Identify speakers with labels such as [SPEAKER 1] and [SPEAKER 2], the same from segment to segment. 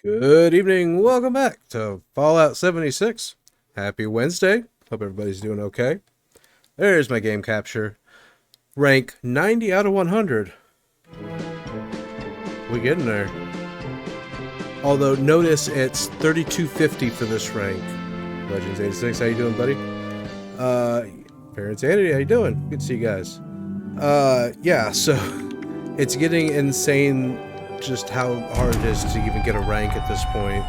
[SPEAKER 1] Good evening. Welcome back to Fallout 76. Happy Wednesday. Hope everybody's doing okay. There's my game capture. Rank 90 out of 100. We getting there. Although notice it's 3250 for this rank. Legends 86, how you doing, buddy? Fair Insanity, how you doing? Good to see you guys. Yeah, so it's getting insane just how hard it is to even get a rank at this point.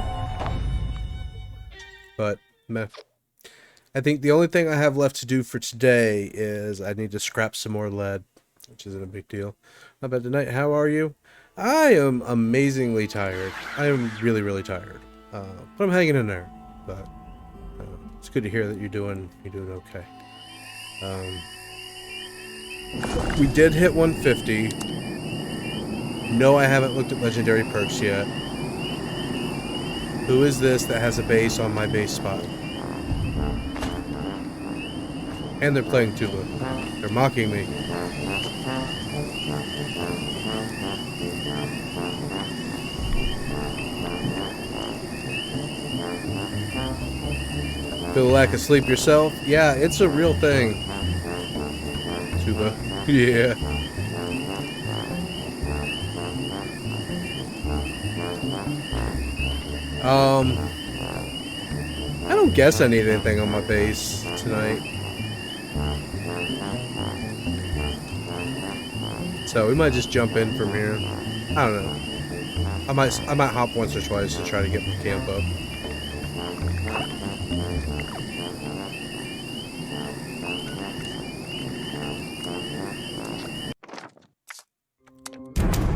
[SPEAKER 1] But meh. I think the only thing I have left to do for today is I need to scrap some more lead, which isn't a big deal. How about tonight? How are you? I am amazingly tired. I am really, really tired. But I'm hanging in there. But it's good to hear that you're doing okay. We did hit 150. No, I haven't looked at legendary perks yet. Who is this that has a base on my base spot? And they're playing tuba. They're mocking me. Feel the lack of sleep yourself? Yeah, it's a real thing. Tuba. Yeah. I don't guess I need anything on my base tonight. So we might just jump in from here. I don't know. I might hop once or twice to try to get my camp up.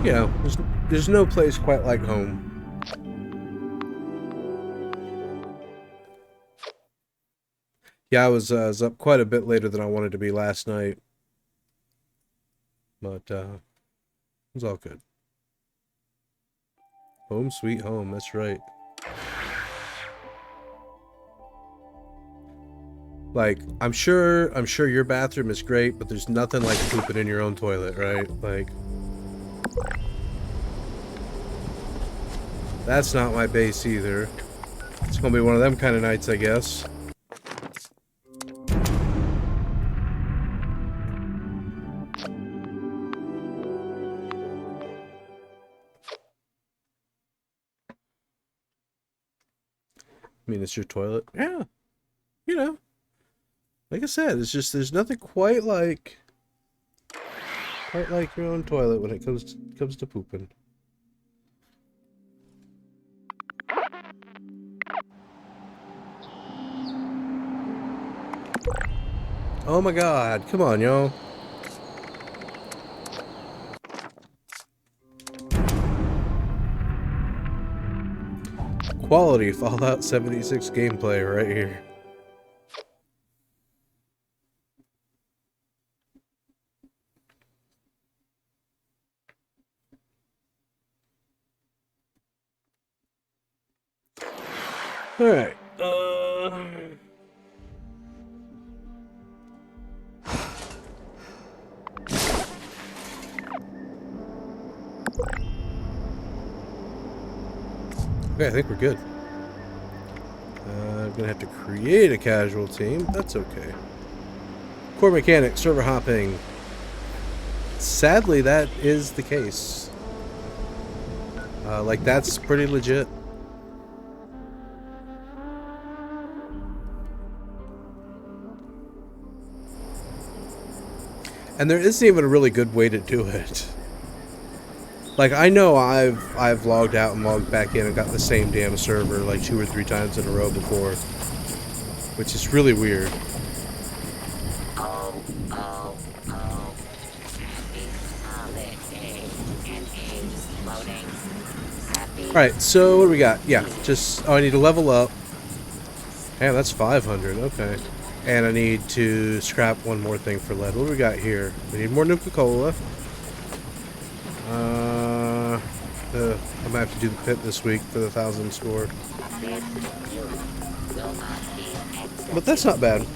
[SPEAKER 1] You know, there's no place quite like home. Yeah, I was up quite a bit later than I wanted to be last night. But it was all good. Home sweet home, that's right. Like, I'm sure your bathroom is great, but there's nothing like pooping in your own toilet, right? Like, that's not my base either. It's gonna be one of them kind of nights, I guess. I mean, it's your toilet. Yeah. You know. Like I said, it's just there's nothing quite like your own toilet when it comes to pooping. Oh my god, come on, y'all. Quality Fallout 76 gameplay right here. Alright. Okay, I think we're good. I'm gonna have to create a casual team. That's okay. Core mechanic, server hopping. Sadly, that is the case. Like, that's pretty legit. And there isn't even a really good way to do it. Like, I know I've logged out and logged back in and got the same damn server like 2 or 3 times in a row before, which is really weird. Alright, so what do we got? Yeah, just, I need to level up. Damn, that's 500, okay. And I need to scrap one more thing for lead. What do we got here? We need more Nuka-Cola. I might have to do the pit this week for the 1,000 score. But that's not bad.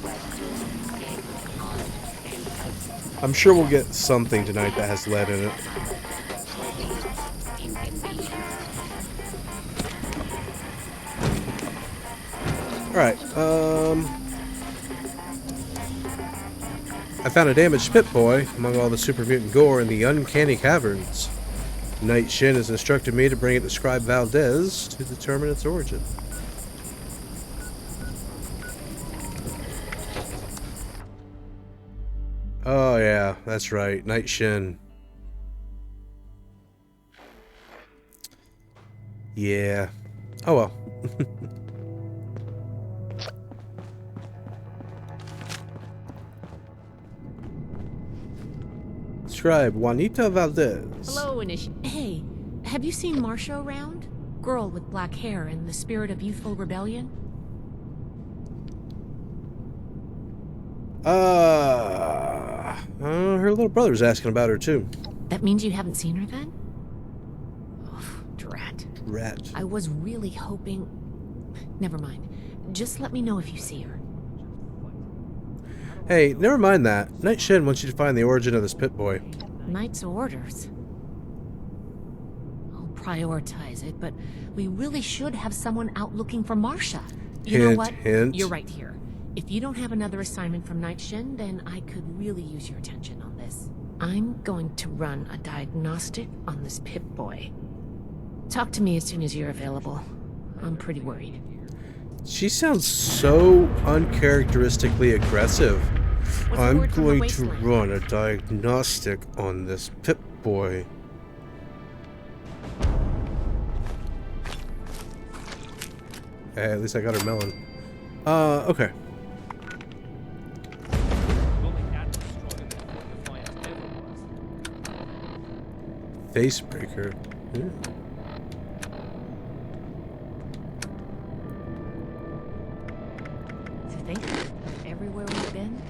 [SPEAKER 1] I'm sure we'll get something tonight that has lead in it. Alright, I found a damaged Pip-Boy among all the super mutant gore in the uncanny caverns. Knight Shin has instructed me to bring it to Scribe Valdez to determine its origin. Oh yeah, that's right, Knight Shin. Yeah. Oh well. Scribe Juanita Valdez.
[SPEAKER 2] Hello, Hey, have you seen Marcia around? Girl with black hair and the spirit of youthful rebellion?
[SPEAKER 1] Her little brother's asking about her too.
[SPEAKER 2] That means you haven't seen her then? Oh, drat.
[SPEAKER 1] Rat.
[SPEAKER 2] I was really hoping... Never mind. Just let me know if you see her.
[SPEAKER 1] Hey, never mind that. Knight Shin wants you to find the origin of this Pip-Boy.
[SPEAKER 2] Knight's orders. I'll prioritize it, but we really should have someone out looking for Marcia. You know what?
[SPEAKER 1] Hint.
[SPEAKER 2] You're right here. If you don't have another assignment from Knight Shin, then I could really use your attention on this. I'm going to run a diagnostic on this Pip-Boy. Talk to me as soon as you're available. I'm pretty worried.
[SPEAKER 1] She sounds so uncharacteristically aggressive. I'm going to run a diagnostic on this Pip-Boy. Hey, at least I got her melon. Okay. Facebreaker. Yeah.
[SPEAKER 2] Everywhere we've been,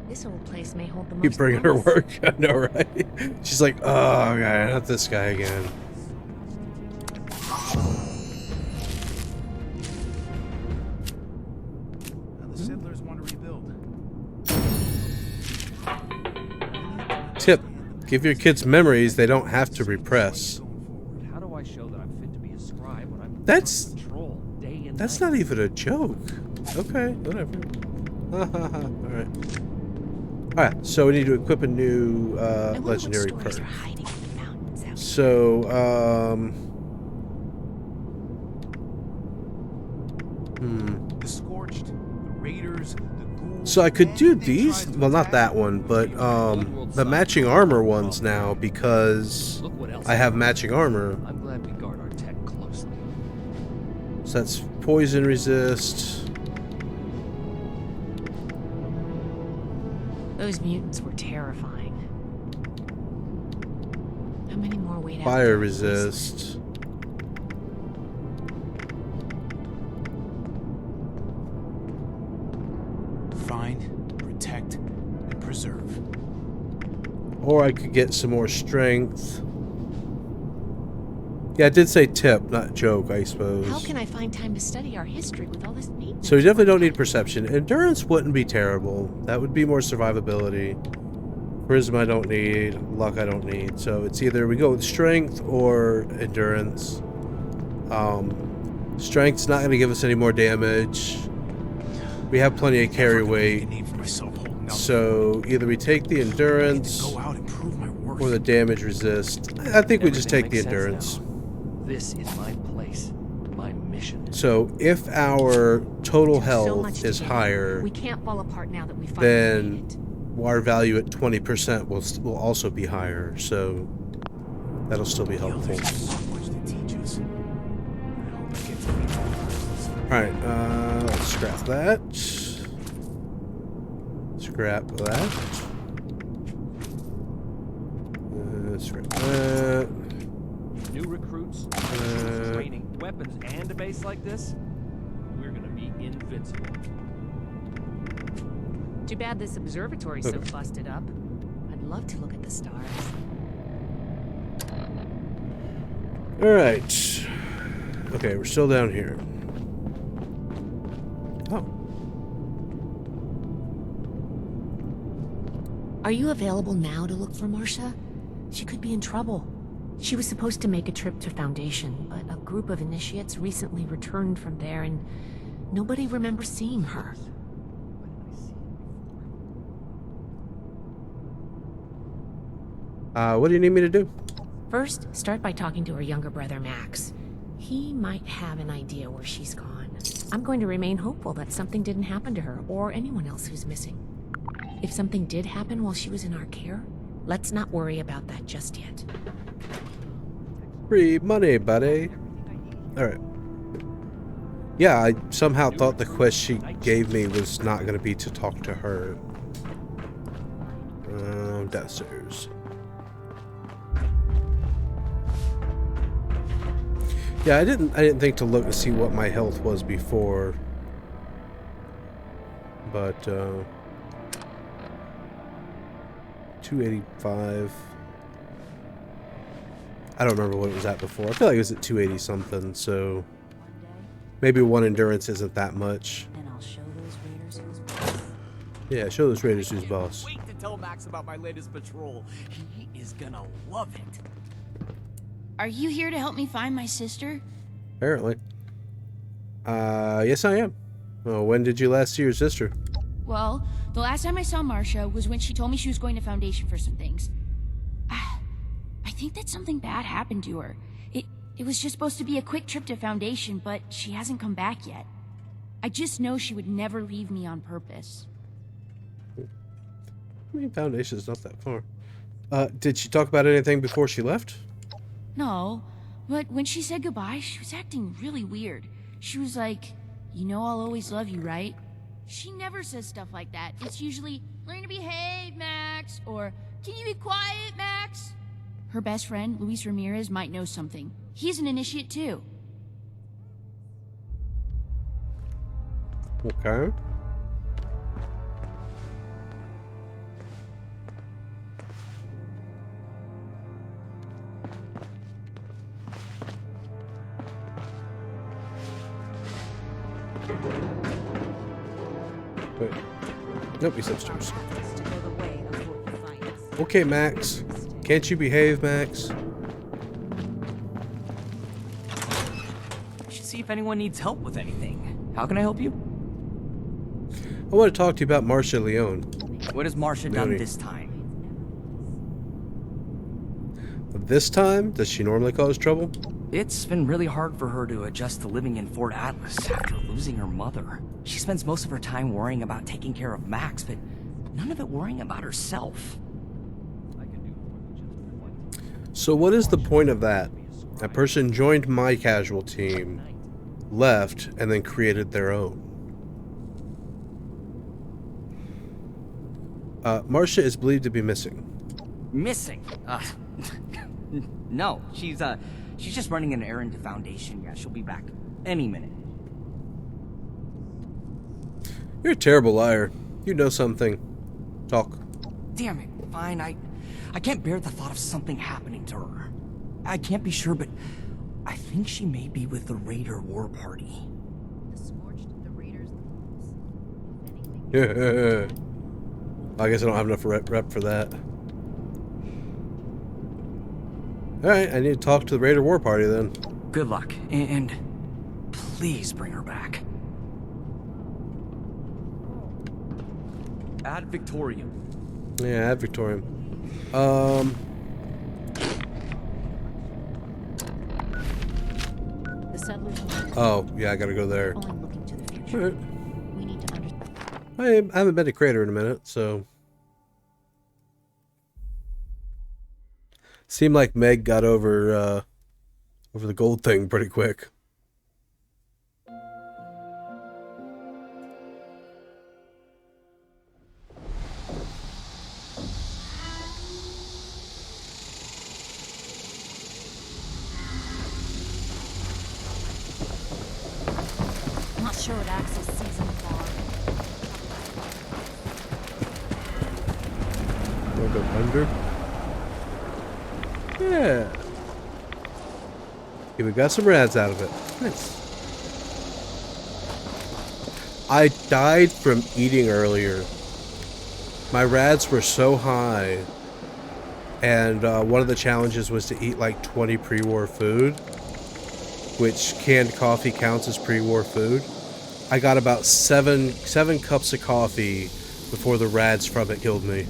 [SPEAKER 2] this old place may hold the most.
[SPEAKER 1] Keep bringing her work. I know, right? She's like, oh god, not this guy again.
[SPEAKER 3] Now the settlers want to rebuild.
[SPEAKER 1] Tip: give your kids memories they don't have to repress.
[SPEAKER 4] How do I show that I'm fit to be a scribe when I'm
[SPEAKER 1] That's
[SPEAKER 4] night?
[SPEAKER 1] not even a joke. Okay, whatever. Alright. Alright, so we need to equip a new legendary perk. So,
[SPEAKER 3] The scorched, the raiders, the ghouls.
[SPEAKER 1] so I could do these, well not that one, but the matching armor ones now because
[SPEAKER 4] Look what else
[SPEAKER 1] I have matching armor.
[SPEAKER 4] I'm glad we guard our tech closely.
[SPEAKER 1] So that's poison resist.
[SPEAKER 2] Those mutants were terrifying. How many more wait out
[SPEAKER 1] Fire
[SPEAKER 2] there?
[SPEAKER 1] resist.
[SPEAKER 3] Find, protect, and preserve.
[SPEAKER 1] Or I could get some more strength. Yeah, I did say tip, not joke, I suppose.
[SPEAKER 2] How can I find time to study our history with all this meat?
[SPEAKER 1] So you definitely don't need perception. Endurance wouldn't be terrible. That would be more survivability. Charisma I don't need. Luck I don't need. So it's either we go with strength or endurance. Strength's not going to give us any more damage. We have plenty of carry weight. So either we take the endurance
[SPEAKER 3] Go out and prove my worth.
[SPEAKER 1] or the damage resist. I think we just take
[SPEAKER 4] Everything
[SPEAKER 1] the
[SPEAKER 4] makes sense
[SPEAKER 1] endurance.
[SPEAKER 4] now. This is my place, my mission.
[SPEAKER 1] So if our total
[SPEAKER 2] So much
[SPEAKER 1] health
[SPEAKER 2] to
[SPEAKER 1] is
[SPEAKER 2] gain.
[SPEAKER 1] higher,
[SPEAKER 2] We can't fall apart now that we finally
[SPEAKER 1] then
[SPEAKER 2] made it.
[SPEAKER 1] our value at 20% will also be higher. So that'll still be helpful.
[SPEAKER 3] There's so much to teach us. I hope I get to meet them.
[SPEAKER 1] Alright, let's scrap that. Scrap that. Scrap that.
[SPEAKER 4] New recruits, training, weapons, and a base like this, we're gonna be invincible.
[SPEAKER 2] Too bad this observatory's so
[SPEAKER 1] Okay.
[SPEAKER 2] busted up. I'd love to look at the stars.
[SPEAKER 1] Alright. Okay, we're still down here. Oh.
[SPEAKER 2] Are you available now to look for Marcia? She could be in trouble. She was supposed to make a trip to Foundation, but a group of initiates recently returned from there and Nobody remembers seeing her.
[SPEAKER 1] What do you need me to do?
[SPEAKER 2] First, start by talking to her younger brother, Max. He might have an idea where she's gone. I'm going to remain hopeful that something didn't happen to her or anyone else who's missing. If something did happen while she was in our care, let's not worry about that just yet.
[SPEAKER 1] Free money, buddy. Alright. Yeah, I somehow thought the quest she gave me was not going to be to talk to her. Downstairs. Yeah, I didn't think to look to see what my health was before. But 285. I don't remember what it was at before. I feel like it was at 280 something, so maybe one endurance isn't that much.
[SPEAKER 5] And I'll show those raiders who's boss.
[SPEAKER 1] Yeah, show those raiders who's boss.
[SPEAKER 3] Wait to tell Max about my latest patrol. He is gonna love it.
[SPEAKER 5] Are you here to help me find my sister?
[SPEAKER 1] Apparently. Yes I am. Well, when did you last see your sister?
[SPEAKER 5] Well, the last time I saw Marcia was when she told me she was going to Foundation for some things. I think that something bad happened to her. It was just supposed to be a quick trip to Foundation, but she hasn't come back yet. I just know she would never leave me on purpose.
[SPEAKER 1] I mean, Foundation's not that far. Did she talk about anything before she left?
[SPEAKER 5] No, but when she said goodbye, she was acting really weird. She was like, "You know I'll always love you, right?" She never says stuff like that. It's usually, "Learn to behave, Max," or "Can you be quiet, Max?" Her best friend, Luis Ramirez, might know something. He's an initiate too.
[SPEAKER 1] Okay. Wait. Nope, he's upstairs. Okay, Max. Can't you behave, Max?
[SPEAKER 3] I should see if anyone needs help with anything. How can I help you?
[SPEAKER 1] I want to talk to you about Marcia Leone.
[SPEAKER 3] What has Marcia done
[SPEAKER 1] Really?
[SPEAKER 3] this time?
[SPEAKER 1] This time, does she normally cause trouble?
[SPEAKER 3] It's been really hard for her to adjust to living in Fort Atlas after losing her mother. She spends most of her time worrying about taking care of Max, but none of it worrying about herself.
[SPEAKER 1] So what is the point of that? A person joined my casual team, left, and then created their own. Marcia is believed to be missing.
[SPEAKER 3] Missing? No, she's just running an errand to Foundation. Yeah, she'll be back any minute.
[SPEAKER 1] You're a terrible liar. You know something. Talk.
[SPEAKER 3] Damn it, fine, I can't bear the thought of something happening to her. I can't be sure, but I think she may be with the Raider War Party.
[SPEAKER 5] The Scorched, the Raiders,
[SPEAKER 1] I guess I don't have enough rep for that. Alright, I need to talk to the Raider War Party then.
[SPEAKER 3] Good luck, and please bring her back. Ad Victorium.
[SPEAKER 1] Yeah, at Victorium.
[SPEAKER 2] The settlers are
[SPEAKER 1] Oh, yeah, I gotta go there.
[SPEAKER 2] only looking to the future.
[SPEAKER 1] Alright.
[SPEAKER 2] We need to understand.
[SPEAKER 1] I haven't been to Crater in a minute, so... Seemed like Meg got over the gold thing pretty quick.
[SPEAKER 5] I'm not sure what access season are.
[SPEAKER 1] Wanna go under? Yeah. Okay, we got some rads out of it. Nice. I died from eating earlier. My rads were so high. And one of the challenges was to eat like 20 pre-war food. Which canned coffee counts as pre-war food. I got about seven cups of coffee before the rads from it killed me.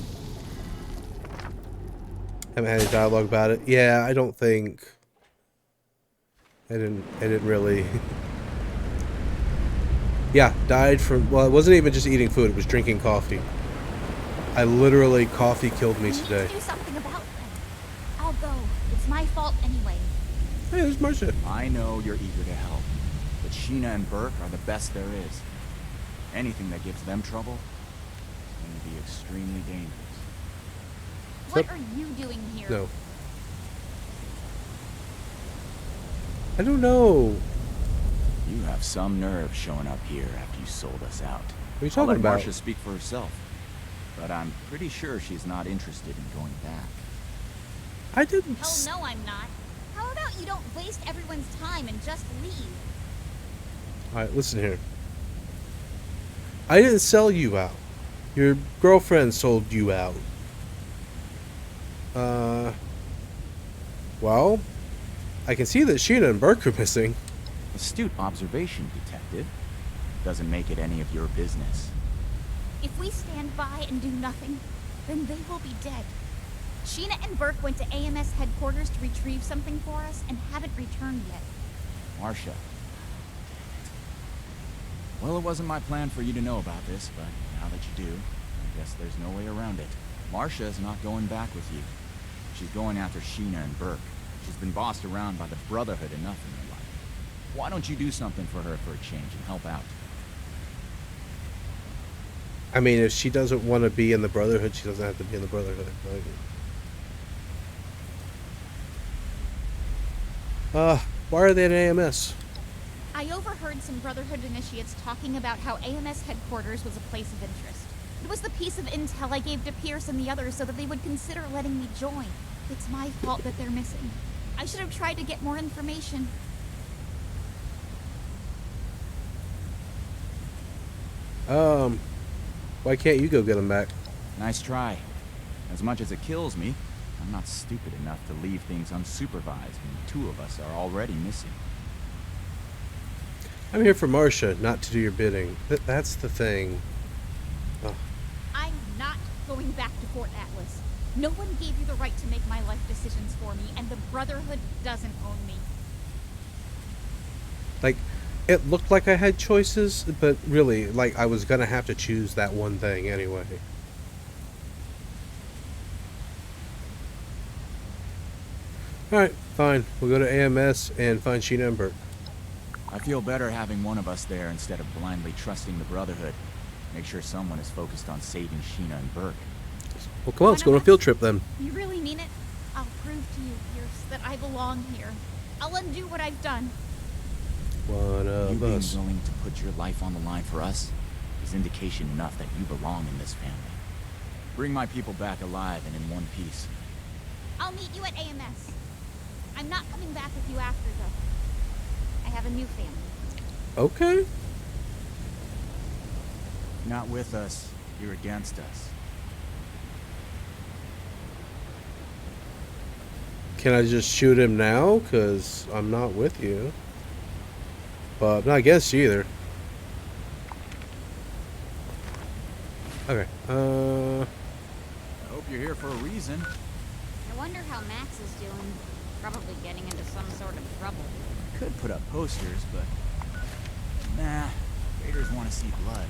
[SPEAKER 1] Haven't had any dialogue about it. Yeah, I don't think I didn't really. Yeah, died from, well, it wasn't even just eating food, it was drinking coffee. I literally, coffee killed me
[SPEAKER 6] We need
[SPEAKER 1] today.
[SPEAKER 6] to do something about them. I'll go. It's my fault anyway.
[SPEAKER 1] Hey, there's Marcia.
[SPEAKER 7] I know you're eager to help, but Sheena and Burke are the best there is. Anything that gives them trouble is going to be extremely dangerous.
[SPEAKER 6] What are you doing here?
[SPEAKER 1] No. I don't know.
[SPEAKER 7] You have some nerve showing up here after you sold us out.
[SPEAKER 1] What are you
[SPEAKER 7] I'll
[SPEAKER 1] talking
[SPEAKER 7] let
[SPEAKER 1] about?
[SPEAKER 7] Marcia speak for herself, but I'm pretty sure she's not interested in going back.
[SPEAKER 1] I didn't.
[SPEAKER 6] Hell no, I'm not. How about you don't waste everyone's time and just leave?
[SPEAKER 1] Alright, listen here. I didn't sell you out. Your girlfriend sold you out. Well, I can see that Sheena and Burke are missing.
[SPEAKER 7] Astute observation, Detective. Doesn't make it any of your business.
[SPEAKER 6] If we stand by and do nothing, then they will be dead. Sheena and Burke went to AMS headquarters to retrieve something for us and haven't returned yet.
[SPEAKER 7] Marcia. Well, it wasn't my plan for you to know about this, but now that you do, I guess there's no way around it. Marcia is not going back with you. She's going after Sheena and Burke. She's been bossed around by the Brotherhood enough in her life. Why don't you do something for her for a change and help out?
[SPEAKER 1] I mean, if she doesn't want to be in the Brotherhood, she doesn't have to be in the Brotherhood. Why are they at AMS?
[SPEAKER 6] I overheard some Brotherhood initiates talking about how AMS headquarters was a place of interest. It was the piece of intel I gave to Pierce and the others so that they would consider letting me join. It's my fault that they're missing. I should have tried to get more information.
[SPEAKER 1] Why can't you go get them back?
[SPEAKER 7] Nice try. As much as it kills me, I'm not stupid enough to leave things unsupervised when the two of us are already missing.
[SPEAKER 1] I'm here for Marcia, not to do your bidding. That's the thing. Oh.
[SPEAKER 6] I'm not going back to Fort Atlas. No one gave you the right to make my life decisions for me, and the Brotherhood doesn't own me.
[SPEAKER 1] Like, it looked like I had choices, but really, like, I was gonna have to choose that one thing anyway. Alright, fine. We'll go to AMS and find Sheena and Burke.
[SPEAKER 7] I feel better having one of us there instead of blindly trusting the Brotherhood. Make sure someone is focused on saving Sheena and Burke.
[SPEAKER 1] Well, come on, let's go on a field trip then.
[SPEAKER 6] You really mean it? I'll prove to you, Pierce, that I belong here. I'll undo what I've done.
[SPEAKER 1] One
[SPEAKER 7] You
[SPEAKER 1] of
[SPEAKER 7] being
[SPEAKER 1] us.
[SPEAKER 7] willing to put your life on the line for us is indication enough that you belong in this family. Bring my people back alive and in one piece.
[SPEAKER 6] I'll meet you at AMS. I'm not coming back with you after, though. I have a new family.
[SPEAKER 1] Okay.
[SPEAKER 7] Not with us, you're against us.
[SPEAKER 1] Can I just shoot him now? Because I'm not with you. But I'm not against you either. Okay.
[SPEAKER 7] I hope you're here for a reason.
[SPEAKER 6] I wonder how Max is doing. Probably getting into some sort of trouble.
[SPEAKER 7] Could put up posters, but... Nah, Raiders want to see blood.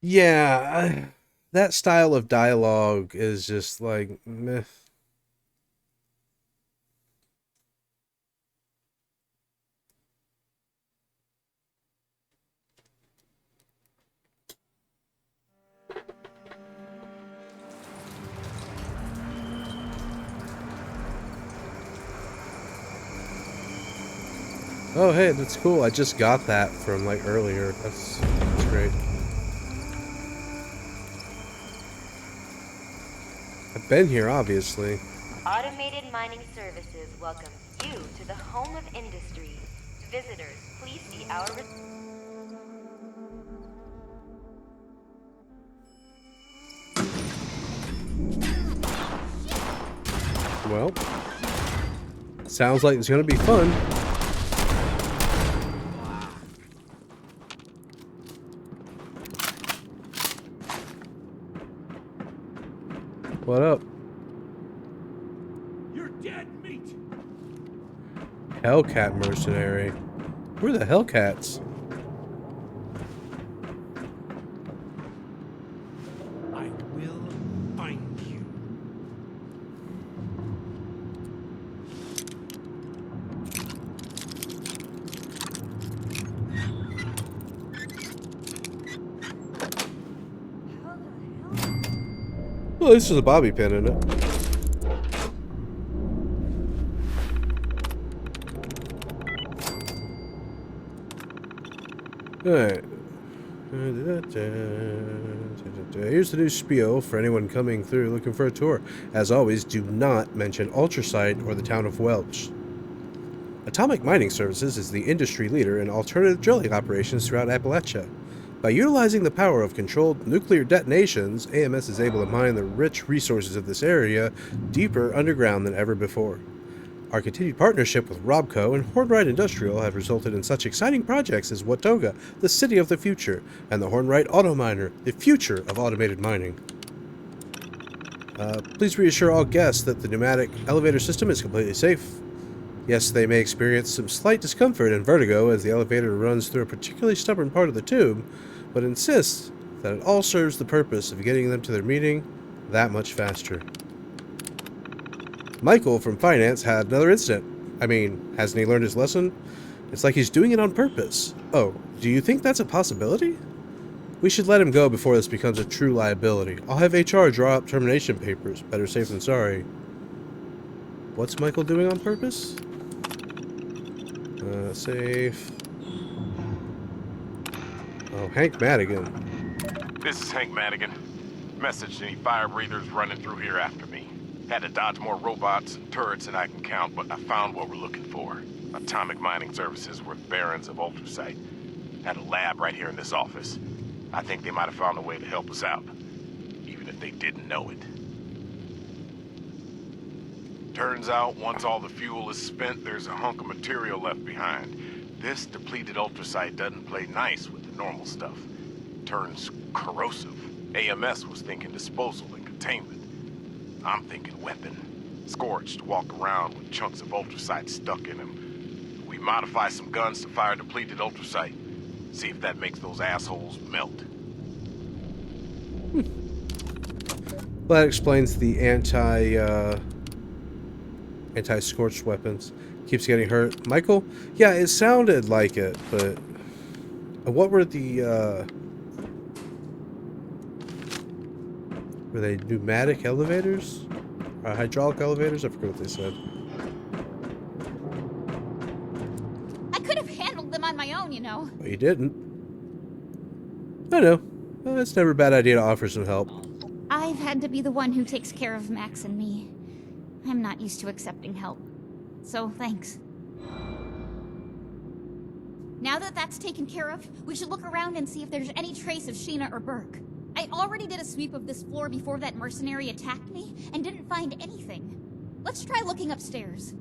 [SPEAKER 1] Yeah, that style of dialogue is just like, meh. Oh, hey, that's cool. I just got that from, like, earlier. That's great. I've been here, obviously.
[SPEAKER 8] Automated Mining Services welcomes you to the home of industry. Visitors, please see our...
[SPEAKER 1] Well, sounds like it's gonna be fun. What up?
[SPEAKER 4] You're dead meat.
[SPEAKER 1] Hellcat mercenary. Who are the Hellcats?
[SPEAKER 4] I will find you.
[SPEAKER 1] Well, this is a bobby pin, isn't it? Alright. Here's the new spiel for anyone coming through looking for a tour. As always, do not mention Ultrasite or the town of Welch. Atomic Mining Services is the industry leader in alternative drilling operations throughout Appalachia. By utilizing the power of controlled nuclear detonations, AMS is able to mine the rich resources of this area deeper underground than ever before. Our continued partnership with Robco and Hornwright Industrial have resulted in such exciting projects as Watoga, the city of the future, and the Hornwright Auto Miner, the future of automated mining. Please reassure all guests that the pneumatic elevator system is completely safe. Yes, they may experience some slight discomfort and vertigo as the elevator runs through a particularly stubborn part of the tube, but insists that it all serves the purpose of getting them to their meeting that much faster. Michael from finance had another incident. I mean, hasn't he learned his lesson? It's like he's doing it on purpose. Oh, do you think that's a possibility? We should let him go before this becomes a true liability. I'll have HR draw up termination papers. Better safe than sorry. What's Michael doing on purpose? Safe. Oh, Hank Madigan.
[SPEAKER 9] This is Hank Madigan. Message to any fire breathers running through here after me. Had to dodge more robots and turrets than I can count, but I found what we're looking for. Atomic Mining Services were barons of Ultrasite. Had a lab right here in this office. I think they might have found a way to help us out, even if they didn't know it. Turns out, once all the fuel is spent, there's a hunk of material left behind. This depleted Ultrasite doesn't play nice with the normal stuff. Turns corrosive. AMS was thinking disposal and containment. I'm thinking weapon. Scorched, walk around with chunks of Ultrasite stuck in them. We modify some guns to fire depleted Ultrasite. See if that makes those assholes melt.
[SPEAKER 1] Well, that explains the anti-scorched weapons. Keeps getting hurt. Michael? Yeah, it sounded like it, but what were the were they pneumatic elevators? Or hydraulic elevators? I forget what they said.
[SPEAKER 6] I could have handled them on my own, you know.
[SPEAKER 1] Well, you didn't. I know. Well, it's never a bad idea to offer some help.
[SPEAKER 6] I've had to be the one who takes care of Max and me. I'm not used to accepting help. So, thanks. Now that that's taken care of, we should look around and see if there's any trace of Sheena or Burke. I already did a sweep of this floor before that mercenary attacked me, and didn't find anything. Let's try looking upstairs.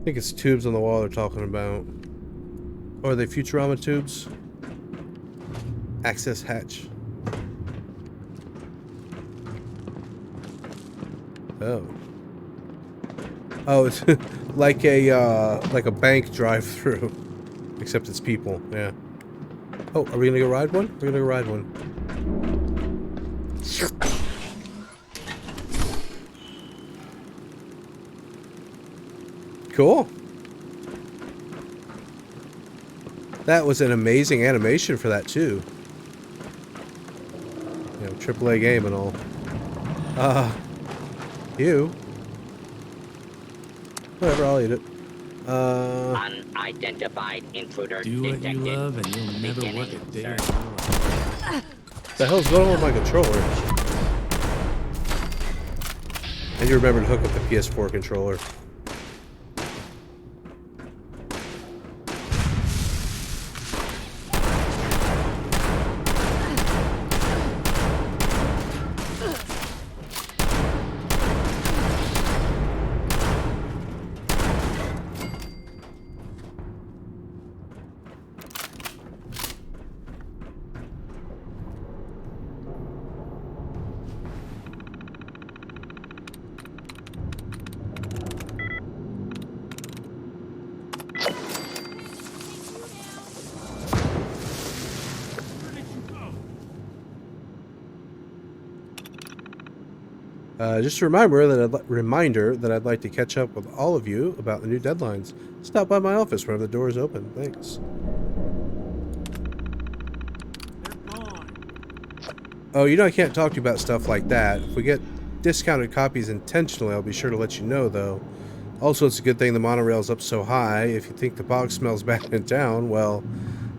[SPEAKER 1] I think it's tubes on the wall they're talking about. Or are they Futurama tubes? Access hatch. Oh. Oh, it's like a bank drive-through, except it's people. Yeah. Oh, are we gonna go ride one? We're gonna go ride one. Cool. That was an amazing animation for that too. You know, AAA game and all. You. Whatever, I'll eat it.
[SPEAKER 10] Unidentified intruder detected.
[SPEAKER 11] Do what you love and you'll never work a day in your life.
[SPEAKER 1] What the hell's going on with my controller? And you remember to hook up the PS4 controller. Just a reminder that I'd like to catch up with all of you about the new deadlines. Stop by my office whenever the door is open. Thanks. Oh, you know I can't talk to you about stuff like that. If we get discounted copies intentionally, I'll be sure to let you know, though. Also, it's a good thing the monorail's up so high. If you think the bog smells bad in town, well,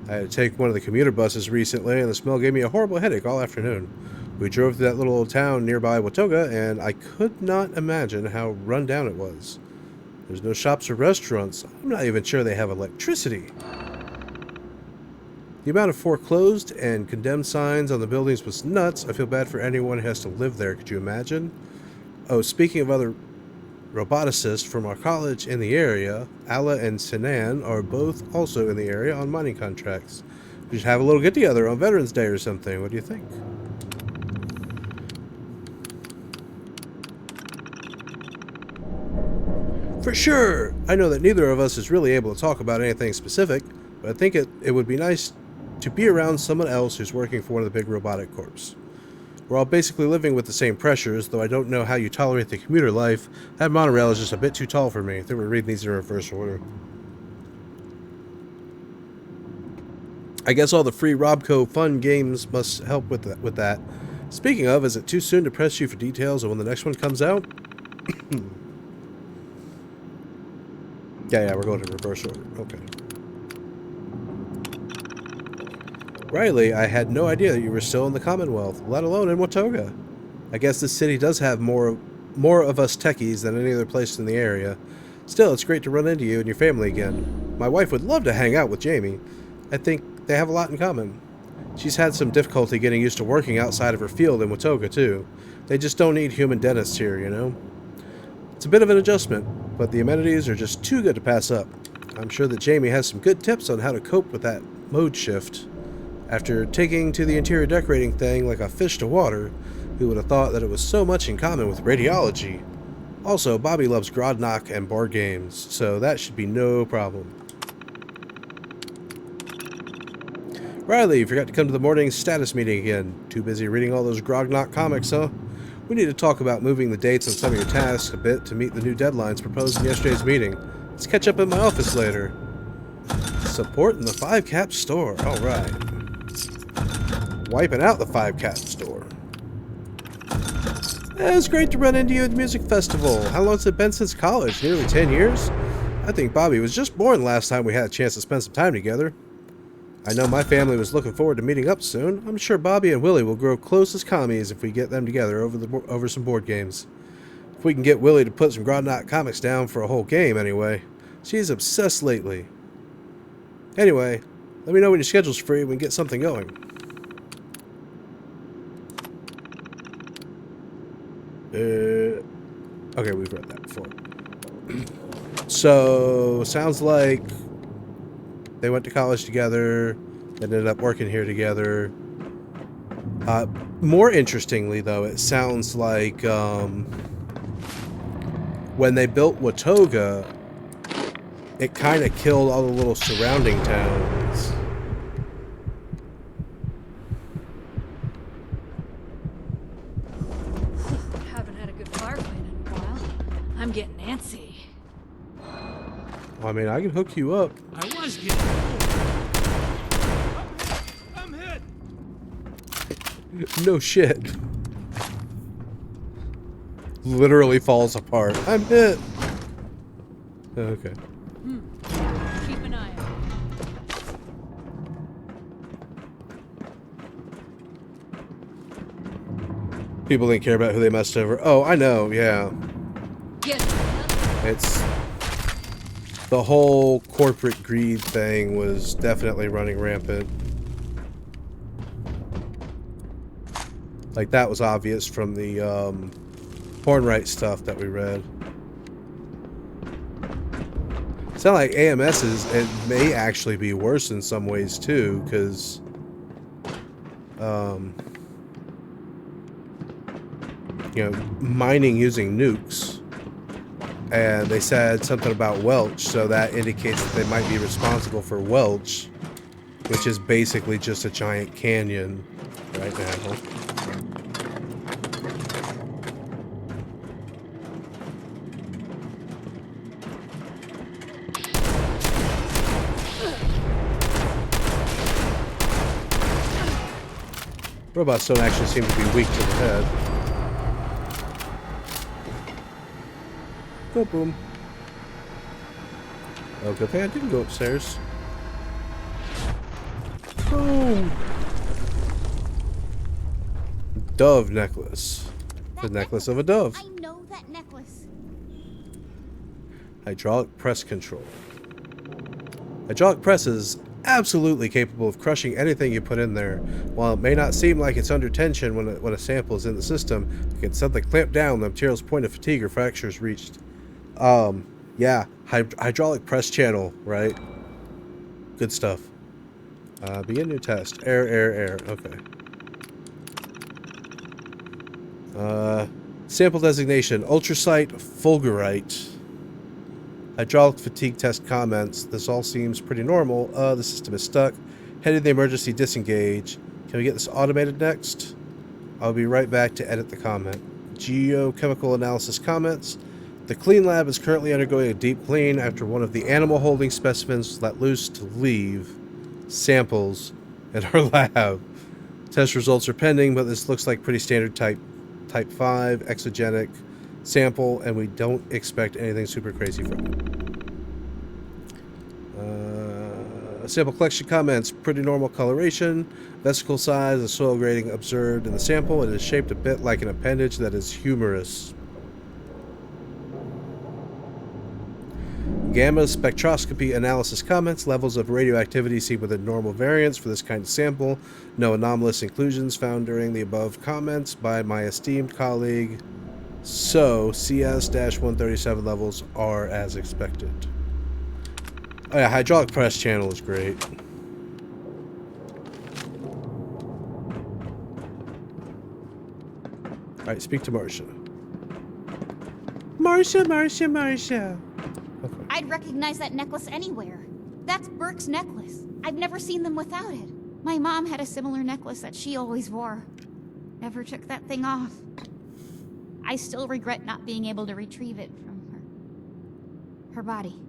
[SPEAKER 1] I had to take one of the commuter buses recently, and the smell gave me a horrible headache all afternoon. We drove through that little old town nearby Watoga, and I could not imagine how run down it was. There's no shops or restaurants. I'm not even sure they have electricity. The amount of foreclosed and condemned signs on the buildings was nuts. I feel bad for anyone who has to live there. Could you imagine? Oh, speaking of other roboticists from our college in the area, Alla and Sinan are both also in the area on mining contracts. We should have a little get-together on Veterans Day or something. What do you think? For sure! I know that neither of us is really able to talk about anything specific, but I think it would be nice to be around someone else who's working for one of the big robotic corps. We're all basically living with the same pressures, though I don't know how you tolerate the commuter life. That monorail is just a bit too tall for me. I think we're reading these in reverse order. I guess all the free Robco fun games must help with that. Speaking of, is it too soon to press you for details on when the next one comes out? Yeah, we're going in reverse order. Okay. Riley, I had no idea that you were still in the Commonwealth, let alone in Watoga. I guess this city does have more of us techies than any other place in the area. Still, it's great to run into you and your family again. My wife would love to hang out with Jamie. I think they have a lot in common. She's had some difficulty getting used to working outside of her field in Watoga, too. They just don't need human dentists here, you know? It's a bit of an adjustment, but the amenities are just too good to pass up. I'm sure that Jamie has some good tips on how to cope with that mode shift. After taking to the interior decorating thing like a fish to water, who would have thought that it was so much in common with radiology? Also, Bobby loves Grodnock and board games, so that should be no problem. Riley, you forgot to come to the morning status meeting again. Too busy reading all those Grodnock comics, huh? We need to talk about moving the dates on some of your tasks a bit to meet the new deadlines proposed in yesterday's meeting. Let's catch up in my office later. Support in the 5-cap store. Alright. Wiping out the 5-cap store. It was great to run into you at the music festival. How long's it been since college? Nearly 10 years? I think Bobby was just born last time we had a chance to spend some time together. I know my family was looking forward to meeting up soon. I'm sure Bobby and Willie will grow close as commies if we get them together over some board games. If we can get Willie to put some Grodnock comics down for a whole game anyway. She's obsessed lately. Anyway, let me know when your schedule's free and we can get something going. Okay, we've read that before. So, sounds like they went to college together, they ended up working here together. More interestingly, though, it sounds like when they built Watoga, it kind of killed all the little surrounding towns.
[SPEAKER 12] Haven't had a good firefight in a while. I'm getting antsy.
[SPEAKER 1] Well, I mean, I can hook you up.
[SPEAKER 11] I was getting
[SPEAKER 4] I'm hit.
[SPEAKER 1] No shit. Literally falls apart. I'm hit. Okay.
[SPEAKER 12] Keep an eye out.
[SPEAKER 1] People didn't care about who they messed over. Oh, I know, yeah. It's... the whole corporate greed thing was definitely running rampant. Like, that was obvious from the, Hornwright stuff that we read. It's not like AMS's, it may actually be worse in some ways, too, because, you know, mining using nukes. And they said something about Welch, so that indicates that they might be responsible for Welch, which is basically just a giant canyon right now. Robots don't actually seem to be weak to the head. Go boom. Oh, good thing I didn't go upstairs. Boom. Dove necklace. The necklace of a dove.
[SPEAKER 6] I know that necklace.
[SPEAKER 1] Hydraulic press control. Hydraulic press is absolutely capable of crushing anything you put in there. While it may not seem like it's under tension when a sample is in the system, you can suddenly clamp down the material's point of fatigue or fracture is reached. Yeah, hydraulic press channel, right? Good stuff. Begin new test. Air. Okay. Sample designation: ultracite fulgurite. Hydraulic fatigue test comments. This all seems pretty normal. The system is stuck. Heading the emergency disengage. Can we get this automated next? I'll be right back to edit the comment. Geochemical analysis comments. The clean lab is currently undergoing a deep clean after one of the animal holding specimens was let loose to leave samples in our lab. Test results are pending, but this looks like pretty standard type 5 exogenic sample, and we don't expect anything super crazy from it. Sample collection comments: pretty normal coloration, vesicle size, and soil grading observed in the sample. It is shaped a bit like an appendage that is humerus. Gamma spectroscopy analysis comments: levels of radioactivity seen within normal variance for this kind of sample. No anomalous inclusions found during the above comments by my esteemed colleague. So, CS-137 levels are as expected. Oh yeah, hydraulic press channel is great. Alright, speak to Marcia. Marcia. Okay.
[SPEAKER 6] I'd recognize that necklace anywhere. That's Burke's necklace. I've never seen them without it. My mom had a similar necklace that she always wore. Never took that thing off. I still regret not being able to retrieve it from her body.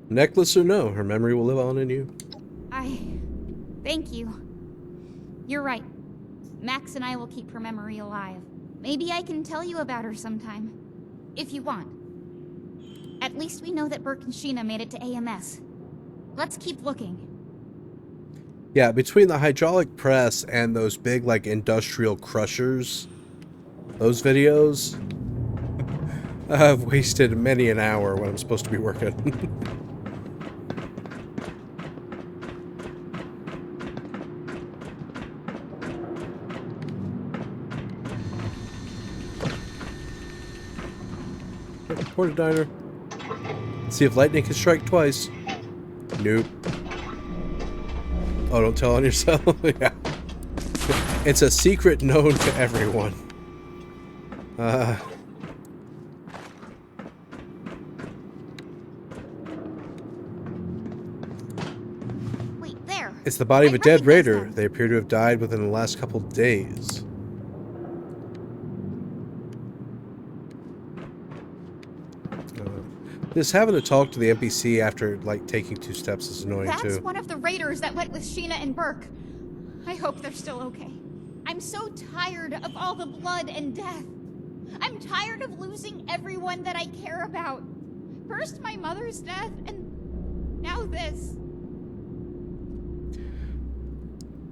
[SPEAKER 1] Necklace or no, her memory will live on in you.
[SPEAKER 6] Thank you. You're right. Max and I will keep her memory alive. Maybe I can tell you about her sometime. If you want. At least we know that Burke and Sheena made it to AMS. Let's keep looking.
[SPEAKER 1] Yeah, between the hydraulic press and those big, like, industrial crushers, those videos, I've wasted many an hour when I'm supposed to be working. Porta diner. See if lightning can strike twice. Nope. Oh, don't tell on yourself. Yeah. It's a secret known to everyone.
[SPEAKER 6] Wait, there.
[SPEAKER 1] It's the body of a dead raider. They appear to have died within the last couple days. This having to talk to the NPC after, like, taking 2 steps is annoying, too.
[SPEAKER 6] That's one of the raiders that went with Sheena and Burke. I hope they're still okay. I'm so tired of all the blood and death. I'm tired of losing everyone that I care about. First my mother's death, and now this.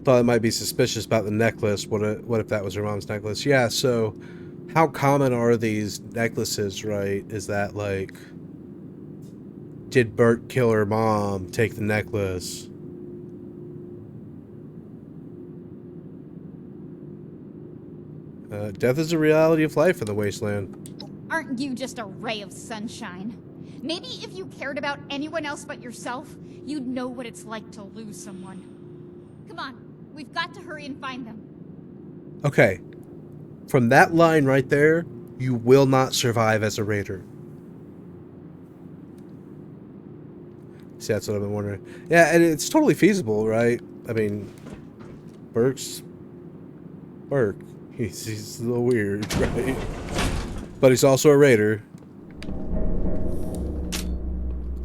[SPEAKER 1] Thought it might be suspicious about the necklace. What if that was her mom's necklace? Yeah, so how common are these necklaces, right? Is that, like, did Burke kill her mom, take the necklace? Death is a reality of life in the wasteland.
[SPEAKER 6] Aren't you just a ray of sunshine? Maybe if you cared about anyone else but yourself, you'd know what it's like to lose someone. Come on, we've got to hurry and find them.
[SPEAKER 1] Okay. From that line right there, you will not survive as a raider. See, that's what I've been wondering. Yeah, and it's totally feasible, right? I mean, Burke's Burke. He's a little weird, right? But he's also a raider.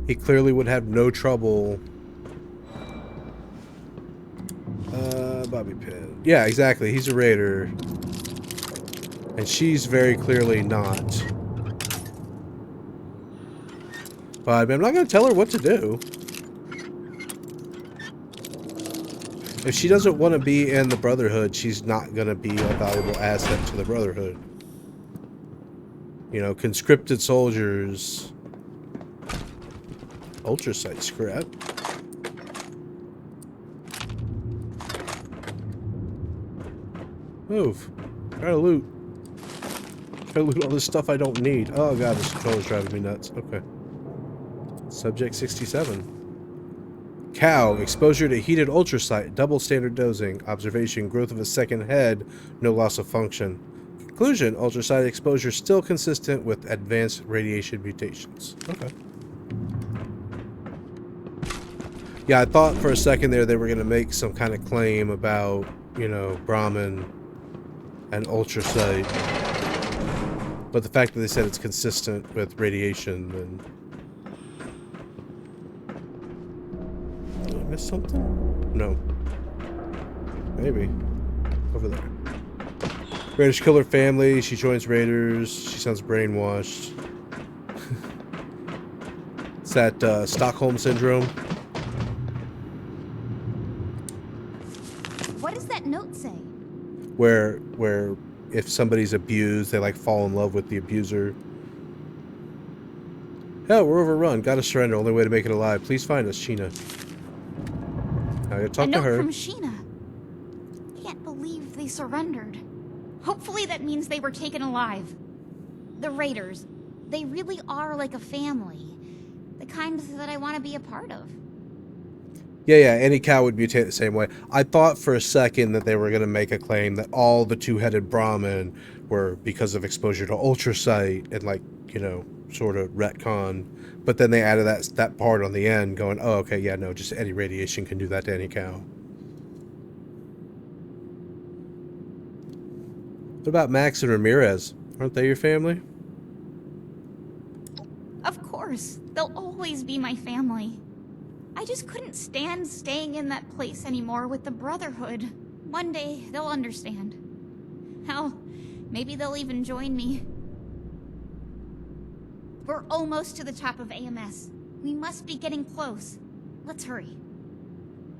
[SPEAKER 1] he clearly would have no trouble. Bobby Pin. Yeah, exactly. He's a raider. And she's very clearly not. But I'm not going to tell her what to do. If she doesn't want to be in the Brotherhood, she's not going to be a valuable asset to the Brotherhood. You know, conscripted soldiers. Ultrasight scrap. Move. Try to loot. Try to loot all this stuff I don't need. Oh god, this controller's driving me nuts. Okay. Subject 67. Cow. Exposure to heated ultrasight. Double standard dosing. Observation. Growth of a second head. No loss of function. Conclusion. Ultrasight exposure still consistent with advanced radiation mutations. Okay. Yeah, I thought for a second there they were going to make some kind of claim about, you know, Brahmin and ultrasight. But the fact that they said it's consistent with radiation, then... Did I miss something? No. Maybe. Over there. Raiders kill her family. She joins Raiders. She sounds brainwashed. It's that Stockholm Syndrome.
[SPEAKER 6] What does that note say?
[SPEAKER 1] Where if somebody's abused, they like fall in love with the abuser. Hell, we're overrun. Gotta surrender. Only way to make it alive. Please find us, Sheena. I gotta talk to her.
[SPEAKER 6] A note from Sheena. Can't believe they surrendered. Hopefully that means they were taken alive. The Raiders. They really are like a family. The kind that I want to be a part of.
[SPEAKER 1] Yeah, any cow would mutate the same way. I thought for a second that they were going to make a claim that all the two-headed Brahmin were because of exposure to ultrasight and, like, you know, sort of retcon. But then they added that part on the end going, oh, okay, yeah, no, just any radiation can do that to any cow. What about Max and Ramirez? Aren't they your family?
[SPEAKER 6] Of course. They'll always be my family. I just couldn't stand staying in that place anymore with the Brotherhood. One day, they'll understand. Hell, maybe they'll even join me. We're almost to the top of AMS. We must be getting close. Let's hurry.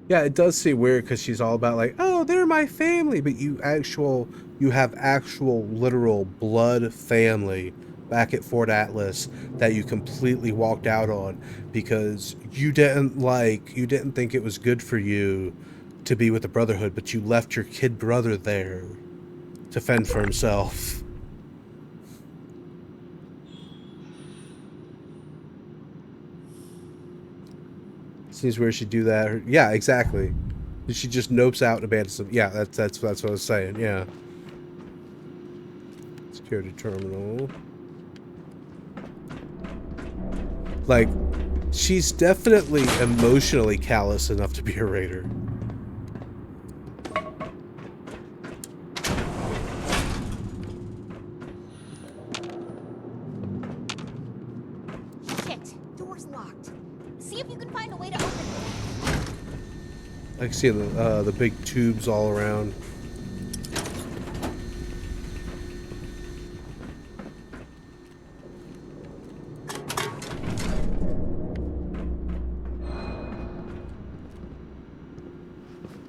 [SPEAKER 1] Yeah, it does seem weird because she's all about like, oh, they're my family, but you have actual literal blood family back at Fort Atlas that you completely walked out on because you didn't think it was good for you to be with the Brotherhood, but you left your kid brother there to fend for himself. Seems where she'd do that. Yeah, exactly. She just nopes out and abandons them. Yeah, that's what I was saying. Yeah. Security terminal. Like, she's definitely emotionally callous enough to be a raider.
[SPEAKER 6] Shit, door's locked. See if you can find a way to open it.
[SPEAKER 1] I can see the big tubes all around.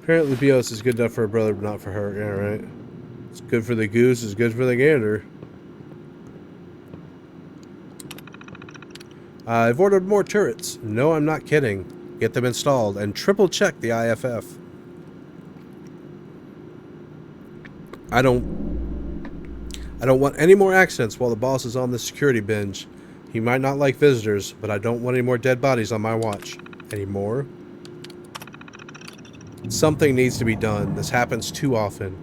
[SPEAKER 1] Apparently Bios is good enough for her brother, but not for her. Yeah, right. It's good for the goose, it's good for the gander. I've ordered more turrets. No, I'm not kidding. Get them installed and triple check the IFF. I don't want any more accidents while the boss is on the security binge. He might not like visitors, but I don't want any more dead bodies on my watch. Anymore? Something needs to be done. This happens too often.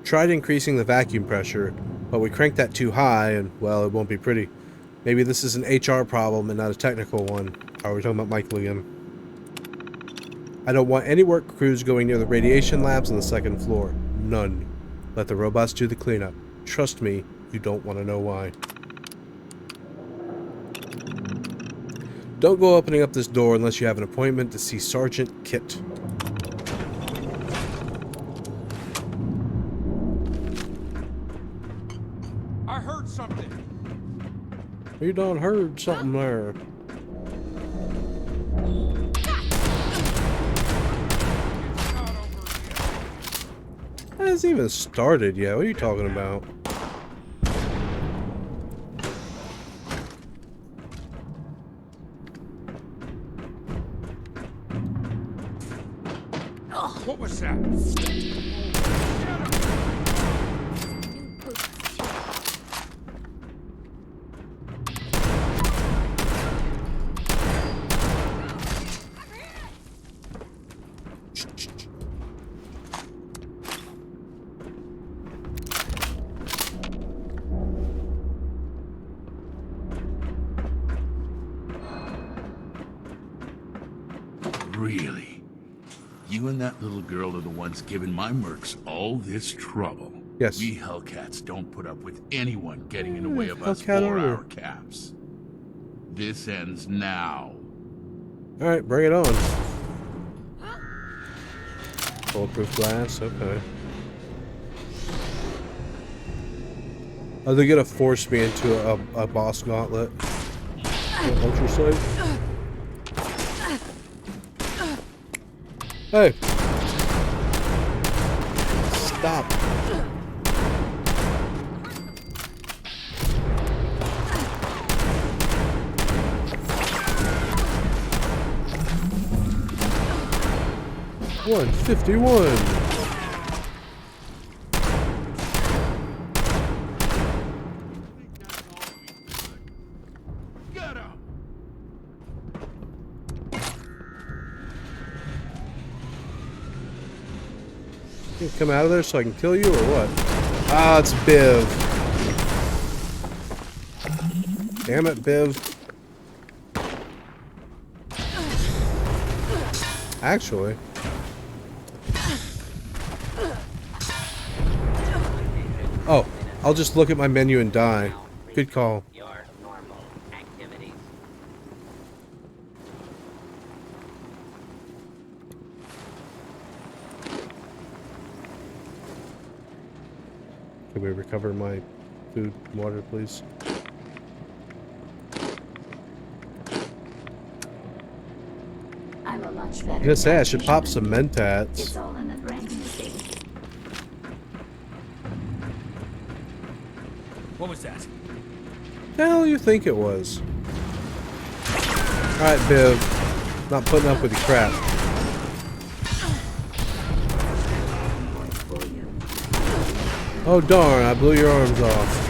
[SPEAKER 1] Tried increasing the vacuum pressure, but we cranked that too high and, well, it won't be pretty. Maybe this is an HR problem and not a technical one. Are we talking about Michael again? I don't want any work crews going near the radiation labs on the second floor. None. Let the robots do the cleanup. Trust me, you don't want to know why. Don't go opening up this door unless you have an appointment to see Sergeant Kit.
[SPEAKER 13] I heard something.
[SPEAKER 1] You done heard something there. It hasn't even started yet. What are you talking about?
[SPEAKER 13] What was that?
[SPEAKER 14] Really? You and that little girl are the ones giving my mercs all this trouble.
[SPEAKER 1] Yes.
[SPEAKER 14] We Hellcats don't put up with anyone getting in the way of us
[SPEAKER 1] Hellcat
[SPEAKER 14] or
[SPEAKER 1] order.
[SPEAKER 14] our caps. This ends now.
[SPEAKER 1] Alright, bring it on. Bulletproof glass, okay. Are they gonna force me into a boss gauntlet? Ultra sight? Hey! Stop! $151. You come out of there so I can kill you, or what? Ah, it's Biv. Damn it, Biv. Actually. Oh, I'll just look at my menu and die. Good call.
[SPEAKER 10] Your normal activities.
[SPEAKER 1] Can we recover my food and water, please?
[SPEAKER 15] I'm a much better.
[SPEAKER 1] I was gonna say I should pop some Mentats.
[SPEAKER 15] It's all in the pregnancy.
[SPEAKER 13] What was that?
[SPEAKER 1] The hell you think it was? Alright, Biv. Not putting up with your crap. Oh darn, I blew your arms off.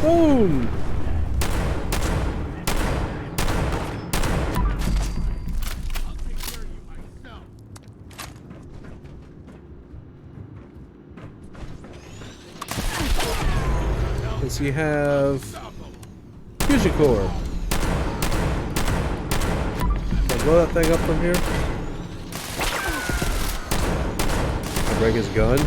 [SPEAKER 1] Boom! Does he have fusion core? Can I blow that thing up from here? Can I break his gun?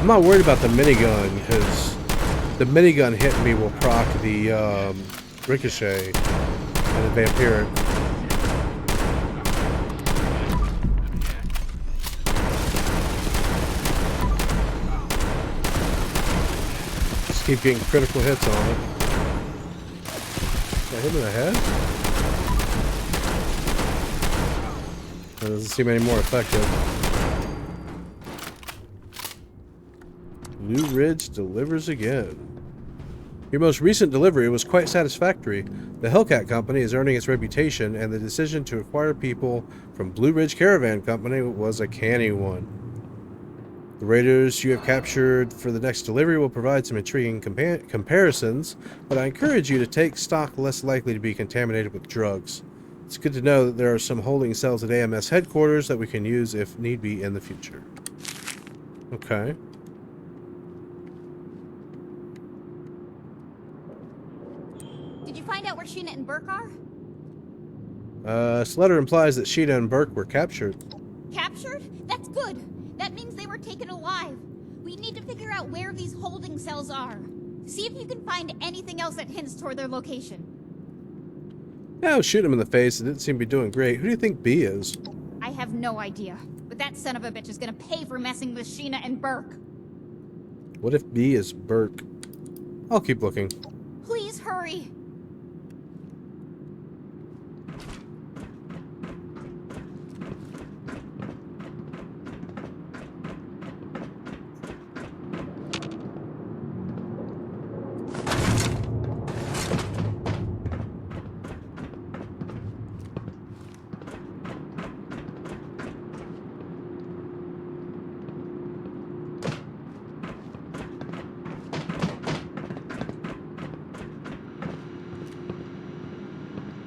[SPEAKER 1] I'm not worried about the minigun, because the minigun hitting me will proc the ricochet and the vampiric. Just keep getting critical hits on it. Did I hit him in the head? That doesn't seem any more effective. Blue Ridge delivers again. Your most recent delivery was quite satisfactory. The Hellcat Company is earning its reputation, and the decision to acquire people from Blue Ridge Caravan Company was a canny one. The raiders you have captured for the next delivery will provide some intriguing comparisons, but I encourage you to take stock less likely to be contaminated with drugs. It's good to know that there are some holding cells at AMS headquarters that we can use if need be in the future. Okay.
[SPEAKER 6] Did you find out where Sheena and Burke are?
[SPEAKER 1] This letter implies that Sheena and Burke were captured.
[SPEAKER 6] Captured? That's good. That means they were taken alive. We need to figure out where these holding cells are. See if you can find anything else that hints toward their location.
[SPEAKER 1] Now shoot him in the face. It didn't seem to be doing great. Who do you think B is?
[SPEAKER 6] I have no idea, but that son of a bitch is gonna pay for messing with Sheena and Burke.
[SPEAKER 1] What if B is Burke? I'll keep looking.
[SPEAKER 6] Please hurry.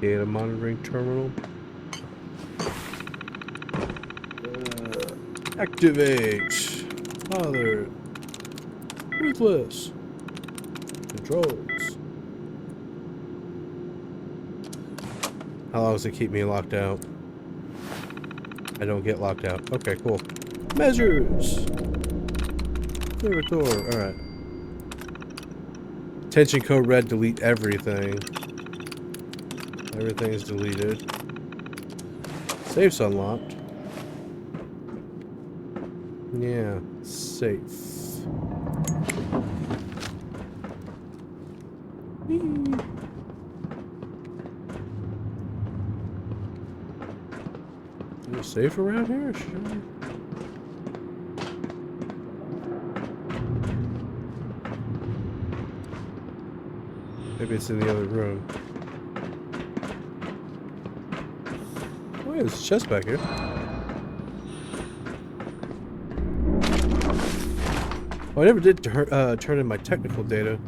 [SPEAKER 1] Data monitoring terminal. Activate. Other. Ruthless. Controls. How long does it keep me locked out? I don't get locked out. Okay, cool. Measures. Clear a door. Alright. Tension code red, delete everything. Everything's deleted. Safe's unlocked. Yeah, safe. Whee. Is there a safe around here? Sure. Maybe it's in the other room. Oh, yeah, there's a chest back here. Oh, I never did turn in my technical data.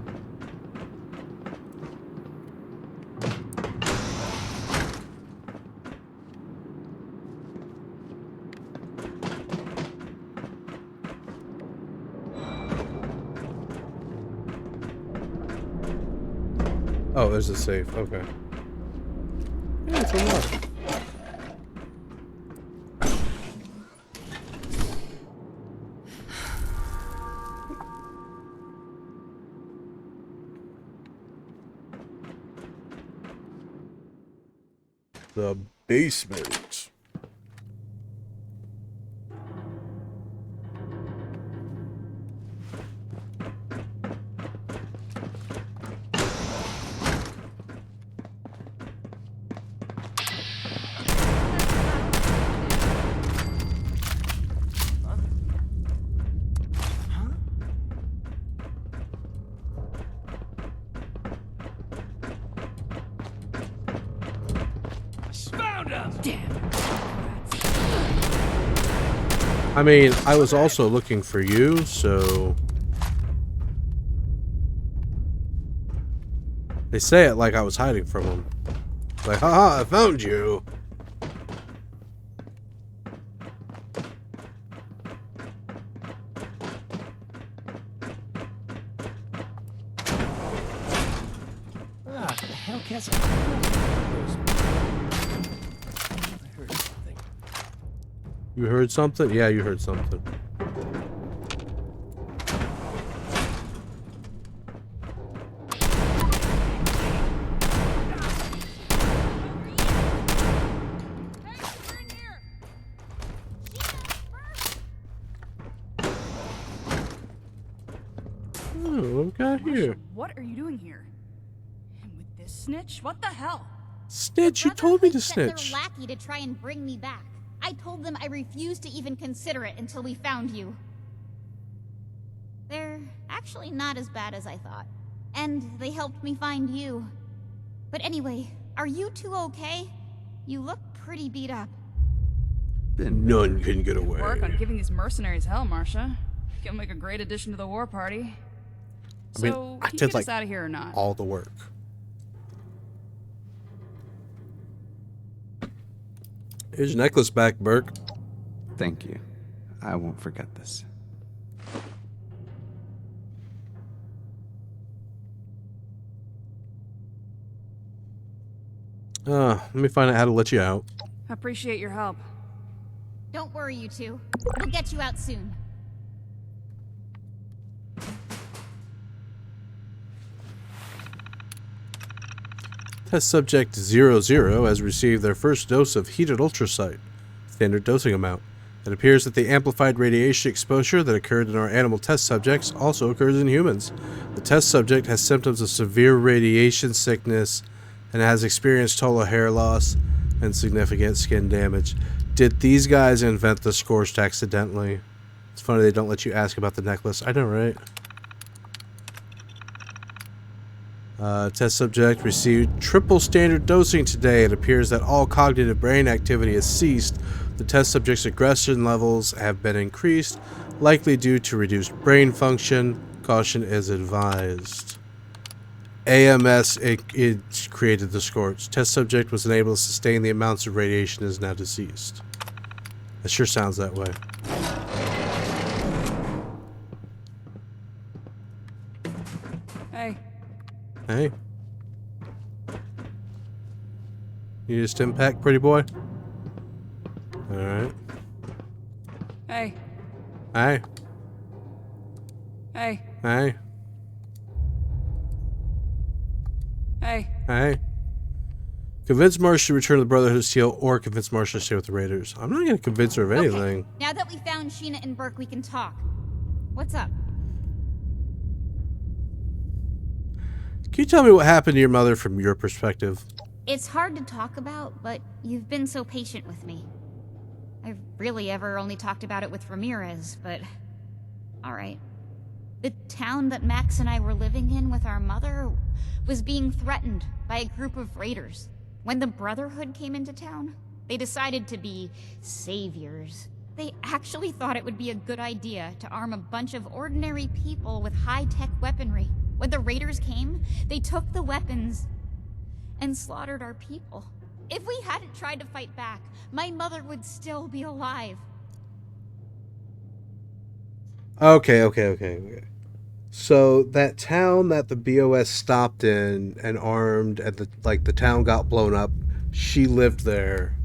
[SPEAKER 1] Oh, there's a safe. Okay. Yeah, it's unlocked. The basement. I mean, I was also looking for you, so... They say it like I was hiding from them. Like, haha, I found you!
[SPEAKER 4] Ah, the hell can't I heard something.
[SPEAKER 1] You heard something? Yeah, you heard something. Oh, what we got here?
[SPEAKER 16] What are you doing here? And with this snitch? What the hell?
[SPEAKER 1] Snitch, you told me to
[SPEAKER 6] Sent
[SPEAKER 1] snitch.
[SPEAKER 6] their lackey to try and bring me back. I told them I refused to even consider it until we found you. They're actually not as bad as I thought. And they helped me find you. But anyway, are you two okay? You look pretty beat up.
[SPEAKER 1] None can get away.
[SPEAKER 16] Work on giving these mercenaries hell, Marcia. You'll make a great addition to the war party.
[SPEAKER 1] I mean,
[SPEAKER 16] So,
[SPEAKER 1] I
[SPEAKER 16] can you
[SPEAKER 1] did
[SPEAKER 16] get
[SPEAKER 1] like
[SPEAKER 16] us out of here or not?
[SPEAKER 1] all the work. Here's your necklace back, Burke.
[SPEAKER 17] Thank you. I won't forget this.
[SPEAKER 1] Let me find out how to let you out.
[SPEAKER 16] Appreciate your help.
[SPEAKER 6] Don't worry, you two. We'll get you out soon.
[SPEAKER 1] Test subject 00 has received their first dose of heated ultrasight. Standard dosing amount. It appears that the amplified radiation exposure that occurred in our animal test subjects also occurs in humans. The test subject has symptoms of severe radiation sickness and has experienced total hair loss and significant skin damage. Did these guys invent the Scorched accidentally? It's funny they don't let you ask about the necklace. I know, right? Test subject received triple standard dosing today. It appears that all cognitive brain activity has ceased. The test subject's aggression levels have been increased, likely due to reduced brain function. Caution is advised. AMS it created the Scorch. Test subject was unable to sustain the amounts of radiation and is now deceased. It sure sounds that way.
[SPEAKER 16] Hey.
[SPEAKER 1] Hey. You need a stim pack, pretty boy? Alright.
[SPEAKER 16] Hey.
[SPEAKER 1] Hey.
[SPEAKER 16] Hey.
[SPEAKER 1] Hey.
[SPEAKER 16] Hey.
[SPEAKER 1] Hey. Convince Marsha to return to the Brotherhood of Steel or convince Marsha to stay with the Raiders. I'm not going to convince her of anything.
[SPEAKER 6] Okay, now that we found Sheena and Burke, we can talk. What's up?
[SPEAKER 1] Can you tell me what happened to your mother from your perspective?
[SPEAKER 6] It's hard to talk about, but you've been so patient with me. I've really ever only talked about it with Ramirez, but... Alright. The town that Max and I were living in with our mother was being threatened by a group of raiders. When the Brotherhood came into town, they decided to be saviors. They actually thought it would be a good idea to arm a bunch of ordinary people with high-tech weaponry. When the raiders came, they took the weapons and slaughtered our people. If we hadn't tried to fight back, my mother would still be alive.
[SPEAKER 1] Okay. So that town that the BOS stopped in and armed and the town got blown up, she lived there.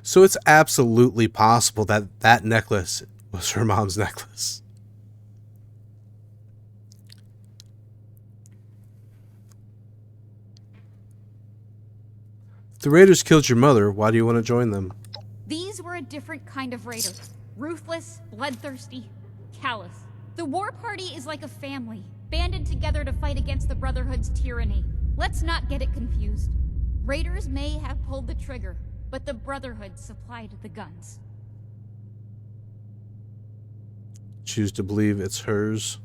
[SPEAKER 1] So it's absolutely possible that that necklace was her mom's necklace. If the Raiders killed your mother, why do you want to join them?
[SPEAKER 6] These were a different kind of raider. Ruthless, bloodthirsty, callous. The war party is like a family, banded together to fight against the Brotherhood's tyranny. Let's not get it confused. Raiders may have pulled the trigger, but the Brotherhood supplied the guns.
[SPEAKER 1] Choose to believe it's hers.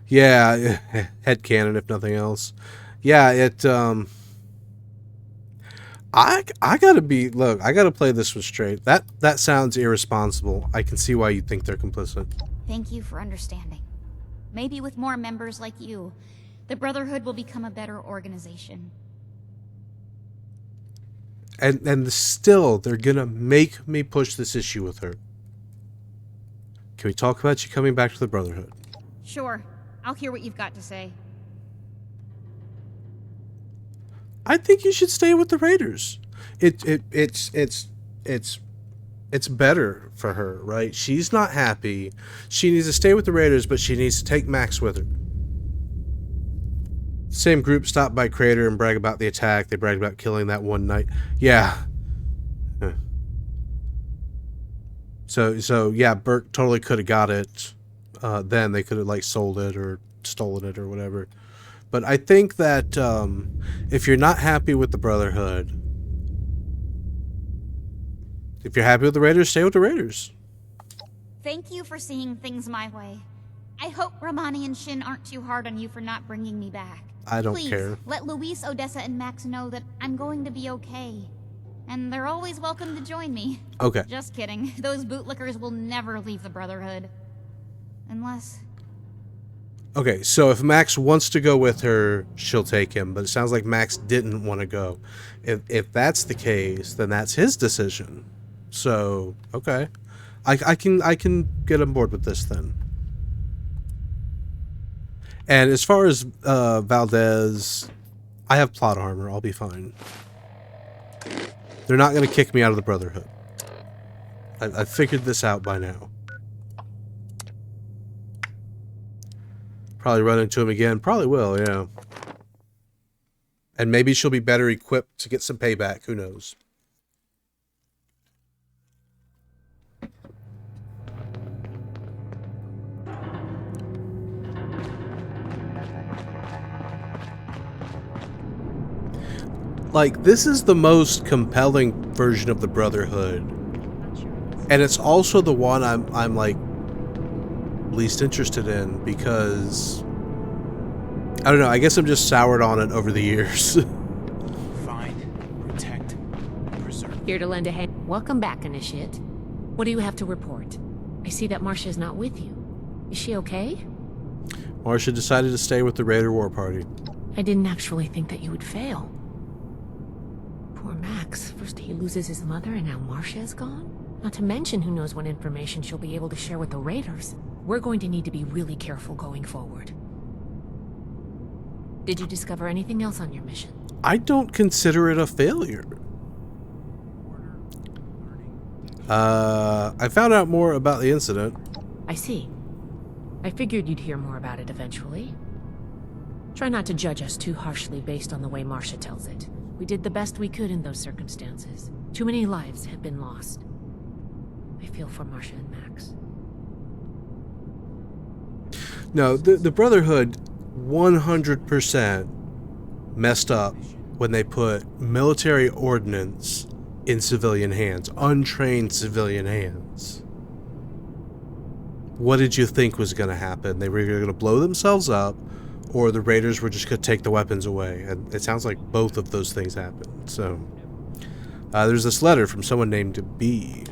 [SPEAKER 1] Yeah, headcanon if nothing else. Yeah, I gotta be, look, I gotta play this one straight. That sounds irresponsible. I can see why you think they're complicit.
[SPEAKER 6] Thank you for understanding. Maybe with more members like you, the Brotherhood will become a better organization.
[SPEAKER 1] And still, they're gonna make me push this issue with her. Can we talk about you coming back to the Brotherhood?
[SPEAKER 6] Sure, I'll hear what you've got to say.
[SPEAKER 1] I think you should stay with the Raiders. It's better for her, right? She's not happy. She needs to stay with the Raiders, but she needs to take Max with her. Same group stopped by Crater and brag about the attack. They bragged about killing that one night. Yeah. So yeah, Burke totally could have got it. Then they could have like sold it or stolen it or whatever. But I think that if you're not happy with the Brotherhood, if you're happy with the Raiders, stay with the Raiders.
[SPEAKER 6] Thank you for seeing things my way. I hope Romani and Shin aren't too hard on you for not bringing me back.
[SPEAKER 1] I don't
[SPEAKER 6] Please,
[SPEAKER 1] care.
[SPEAKER 6] let Luis, Odessa, and Max know that I'm going to be okay. And they're always welcome to join me.
[SPEAKER 1] Okay.
[SPEAKER 6] Just kidding. Those bootlickers will never leave the Brotherhood. Unless...
[SPEAKER 1] Okay, so if Max wants to go with her, she'll take him. But it sounds like Max didn't want to go. If that's the case, then that's his decision. So, okay. I can get on board with this then. And as far as Valdez, I have plot armor. I'll be fine. They're not going to kick me out of the Brotherhood. I figured this out by now. Probably run into him again. Probably will, yeah. And maybe she'll be better equipped to get some payback. Who knows? Like, this is the most compelling version of the Brotherhood. And it's also the one I'm like least interested in because I don't know, I guess I'm just soured on it over the years.
[SPEAKER 18] Find, protect, preserve.
[SPEAKER 2] Here to lend a hand. Welcome back, Initiate. What do you have to report? I see that Marcia is not with you. Is she okay?
[SPEAKER 1] Marcia decided to stay with the Raider War Party.
[SPEAKER 2] I didn't actually think that you would fail. Poor Max. First he loses his mother and now Marcia is gone? Not to mention who knows what information she'll be able to share with the Raiders. We're going to need to be really careful going forward. Did you discover anything else on your mission?
[SPEAKER 1] I don't consider it a failure. I found out more about the incident.
[SPEAKER 2] I see. I figured you'd hear more about it eventually. Try not to judge us too harshly based on the way Marcia tells it. We did the best we could in those circumstances. Too many lives have been lost. I feel for Marcia and Max.
[SPEAKER 1] No, the Brotherhood 100% messed up when they put military ordnance in civilian hands, untrained civilian hands. What did you think was going to happen? They were going to blow themselves up, or the Raiders were just going to take the weapons away. And it sounds like both of those things happened. So, there's this letter from someone named B.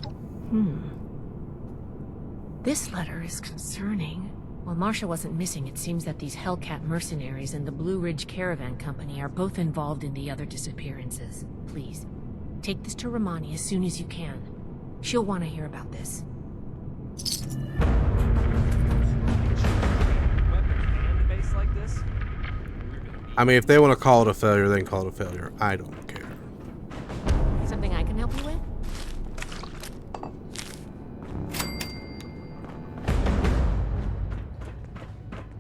[SPEAKER 2] This letter is concerning. While Marcia wasn't missing, it seems that these Hellcat mercenaries and the Blue Ridge Caravan Company are both involved in the other disappearances. Please, take this to Romani as soon as you can. She'll want to hear about this.
[SPEAKER 1] I mean, if they want to call it a failure, then call it a failure. I don't care.
[SPEAKER 2] Something I can help you with?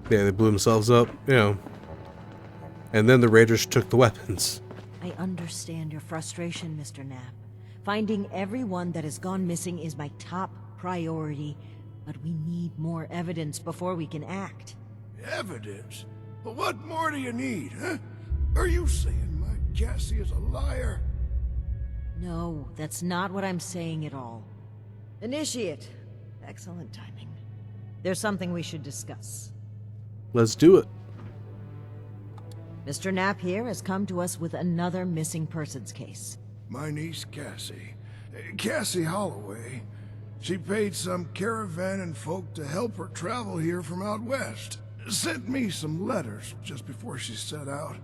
[SPEAKER 1] Yeah, they blew themselves up, you know. And then the Raiders took the weapons.
[SPEAKER 19] I understand your frustration, Mr. Knapp. Finding everyone that has gone missing is my top priority, but we need more evidence before we can act.
[SPEAKER 20] Evidence? But what more do you need, huh? Are you saying my Cassie is a liar?
[SPEAKER 19] No, that's not what I'm saying at all. Initiate. Excellent timing. There's something we should discuss.
[SPEAKER 1] Let's do it.
[SPEAKER 19] Mr. Knapp here has come to us with another missing persons case.
[SPEAKER 20] My niece Cassie. Cassie Holloway. She paid some caravan and folk to help her travel here from out west. Sent me some letters just before she set out.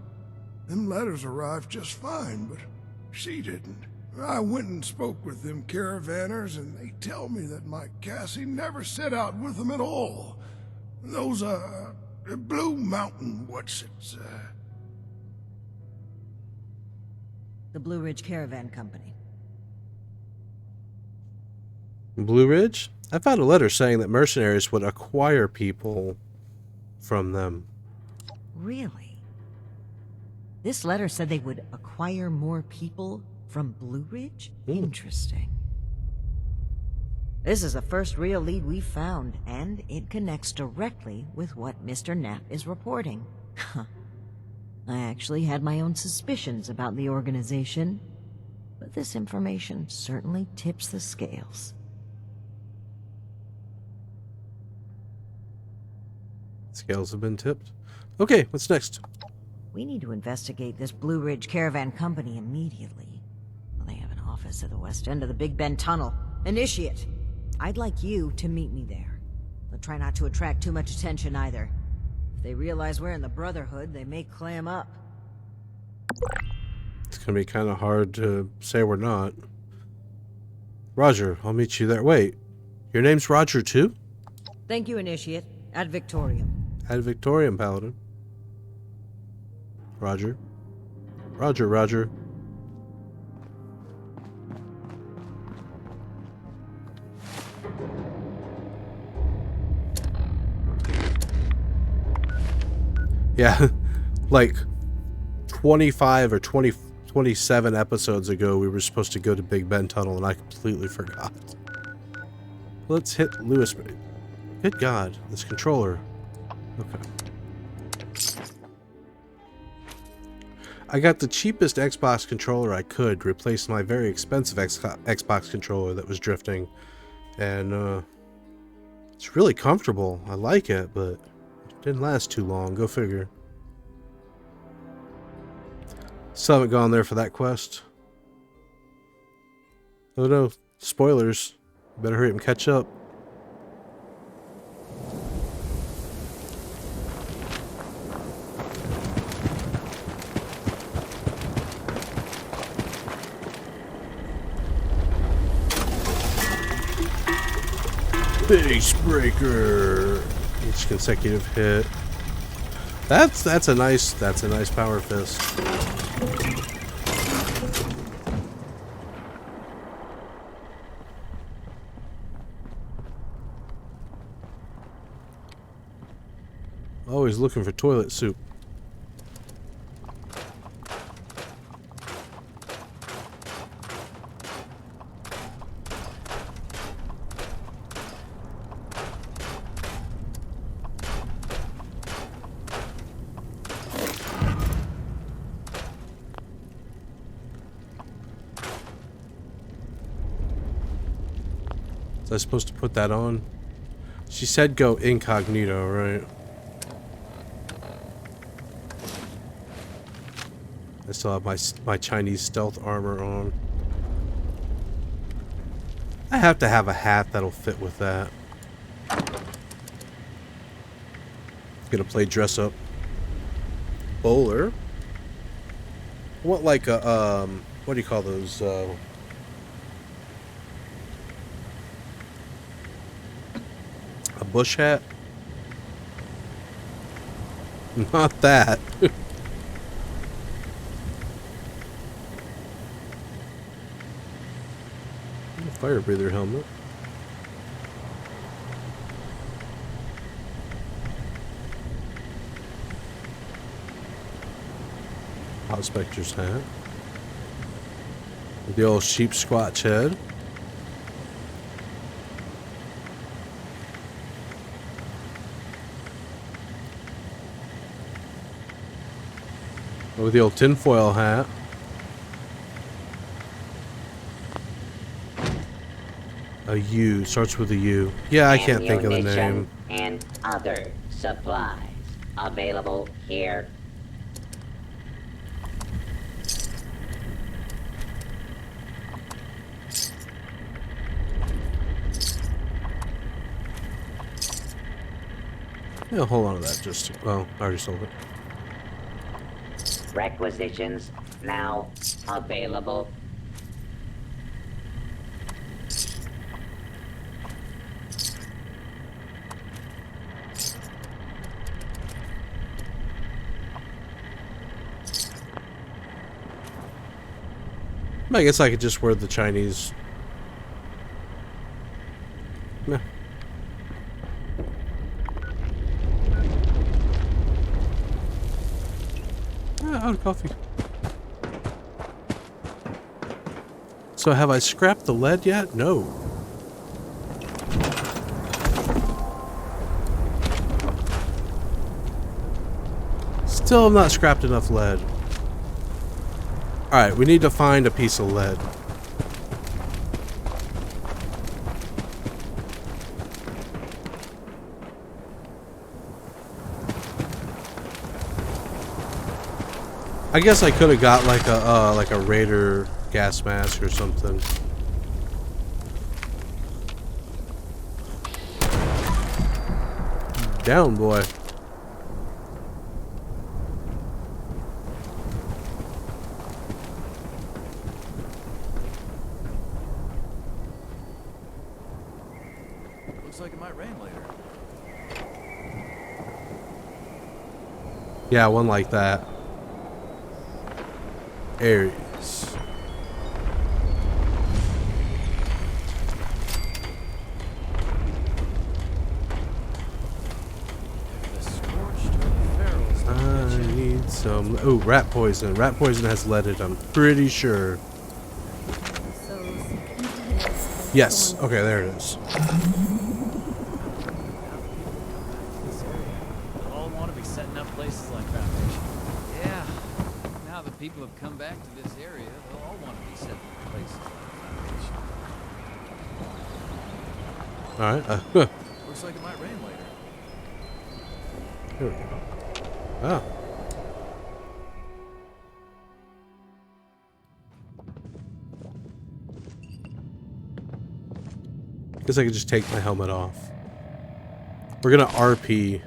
[SPEAKER 20] Them letters arrived just fine, but she didn't. I went and spoke with them caravanners, and they tell me that my Cassie never set out with them at all. Those, Blue Mountain,
[SPEAKER 19] The Blue Ridge Caravan Company.
[SPEAKER 1] Blue Ridge? I found a letter saying that mercenaries would acquire people from them.
[SPEAKER 19] Really? This letter said they would acquire more people from Blue Ridge? Interesting. This is the first real lead we've found, and it connects directly with what Mr. Knapp is reporting. I actually had my own suspicions about the organization, but this information certainly tips the scales.
[SPEAKER 1] Scales have been tipped. Okay, what's next?
[SPEAKER 19] We need to investigate this Blue Ridge Caravan Company immediately. They have an office at the west end of the Big Bend Tunnel. Initiate. I'd like you to meet me there. But try not to attract too much attention either. If they realize we're in the Brotherhood, they may clam up.
[SPEAKER 1] It's gonna be kind of hard to say we're not. Roger, I'll meet you there. Wait, your name's Roger too?
[SPEAKER 19] Thank you, Initiate. Ad Victorium.
[SPEAKER 1] Ad Victorium, Paladin. Roger. Roger, Roger. Yeah, like 25 or 27 episodes ago, we were supposed to go to Big Bend Tunnel, and I completely forgot. Let's hit Lewis. Good God, this controller. Okay. I got the cheapest Xbox controller I could, replace my very expensive Xbox controller that was drifting, and it's really comfortable. I like it, but it didn't last too long. Go figure. Still haven't gone there for that quest. Oh no, spoilers. Better hurry up and catch up. Base breaker. Each consecutive hit. That's a nice power fist. Always looking for toilet soup. Was I supposed to put that on? She said go incognito, right? I still have my Chinese stealth armor on. I have to have a hat that'll fit with that. Gonna play dress up. Bowler. I want like a what do you call those? A bush hat? Not that. Fire breather helmet. Prospector's hat. With the old sheep squatch head. With the old tinfoil hat. A U. Starts with a U. Yeah, I can't think of the name.
[SPEAKER 10] And other supplies available here.
[SPEAKER 1] Yeah, hold on to that. Just well, I already sold it.
[SPEAKER 10] Requisitions now available.
[SPEAKER 1] I guess I could just wear the Chinese. Nah. Out of coffee. So have I scrapped the lead yet? No. Still have not scrapped enough lead. Alright, we need to find a piece of lead. I guess I could have got like a raider gas mask or something. Down, boy.
[SPEAKER 18] Looks like it might rain later.
[SPEAKER 1] Yeah, one like that. Aries. I need some. Oh, rat poison. Rat poison has lead in it, I'm pretty sure. Yes. Okay, there it is.
[SPEAKER 4] All want to be setting up places like that. Yeah. Now that people have come back to this area, they'll all want to be setting up places like Foundation.
[SPEAKER 1] Alright.
[SPEAKER 18] Looks like it might rain later.
[SPEAKER 1] Here we go. Ah. Guess I could just take my helmet off. We're gonna RP.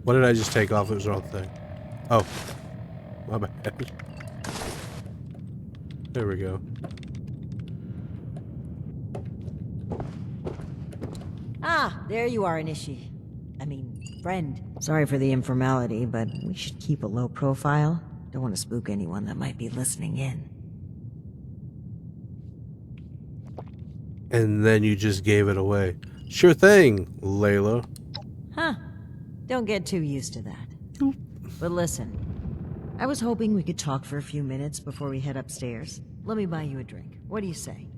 [SPEAKER 1] What did I just take off? It was the wrong thing. Oh. My bad. There we go.
[SPEAKER 19] Ah, there you are, Inishi. Friend. Sorry for the informality, but we should keep a low profile. Don't want to spook anyone that might be listening in.
[SPEAKER 1] And then you just gave it away. Sure thing, Layla.
[SPEAKER 19] Huh. Don't get too used to that. But listen, I was hoping we could talk for a few minutes before we head upstairs. Let me buy you a drink. What do you say?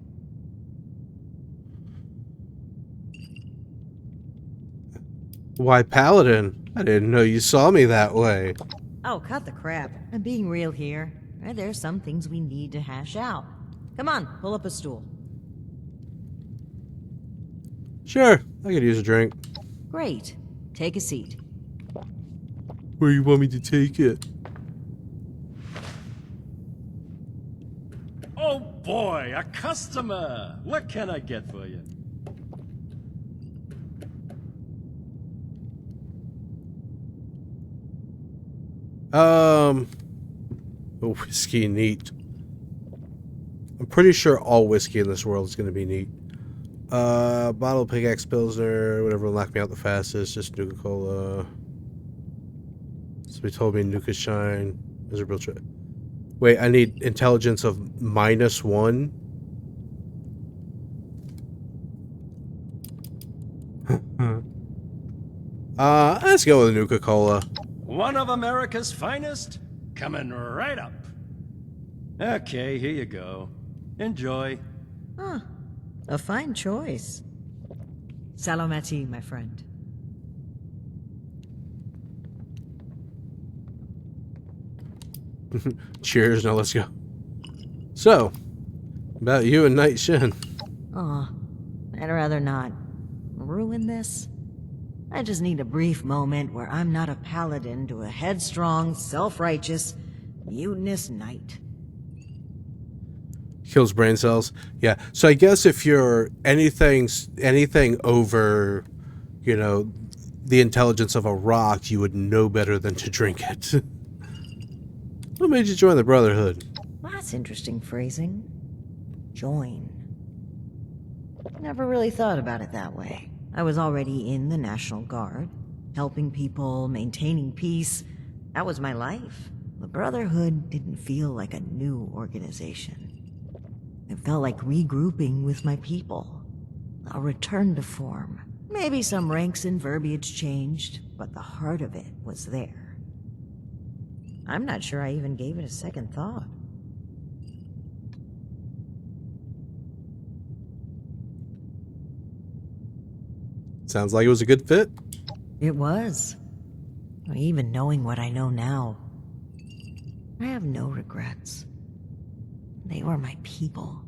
[SPEAKER 1] Why, Paladin? I didn't know you saw me that way.
[SPEAKER 19] Oh, cut the crap. I'm being real here. There's some things we need to hash out. Come on, pull up a stool.
[SPEAKER 1] Sure, I could use a drink.
[SPEAKER 19] Great. Take a seat.
[SPEAKER 1] Where you want me to take it?
[SPEAKER 21] Oh boy, a customer! What can I get for you?
[SPEAKER 1] A whiskey neat. I'm pretty sure all whiskey in this world is going to be neat. Bottle of Pickaxe Pilsner, whatever will knock me out the fastest, just Nuka-Cola. Somebody told me Nuka Shine. Miserable trip. Wait, I need intelligence of -1. Let's go with Nuka-Cola.
[SPEAKER 21] One of America's finest? Coming right up. Okay, here you go. Enjoy.
[SPEAKER 19] Huh. A fine choice. Salomati, my friend.
[SPEAKER 1] Cheers, now let's go. So, about you and Night Shin.
[SPEAKER 19] Aw, I'd rather not ruin this. I just need a brief moment where I'm not a paladin to a headstrong, self-righteous, mutinous knight.
[SPEAKER 1] Kills brain cells. Yeah. So I guess if you're anything over, you know, the intelligence of a rock, you would know better than to drink it. What made you join the Brotherhood?
[SPEAKER 19] That's interesting phrasing. Join. Never really thought about it that way. I was already in the National Guard, helping people, maintaining peace. That was my life. The Brotherhood didn't feel like a new organization. It felt like regrouping with my people. A return to form. Maybe some ranks and verbiage changed, but the heart of it was there. I'm not sure I even gave it a second thought.
[SPEAKER 1] Sounds like it was a good fit.
[SPEAKER 19] It was. Even knowing what I know now, I have no regrets. They were my people,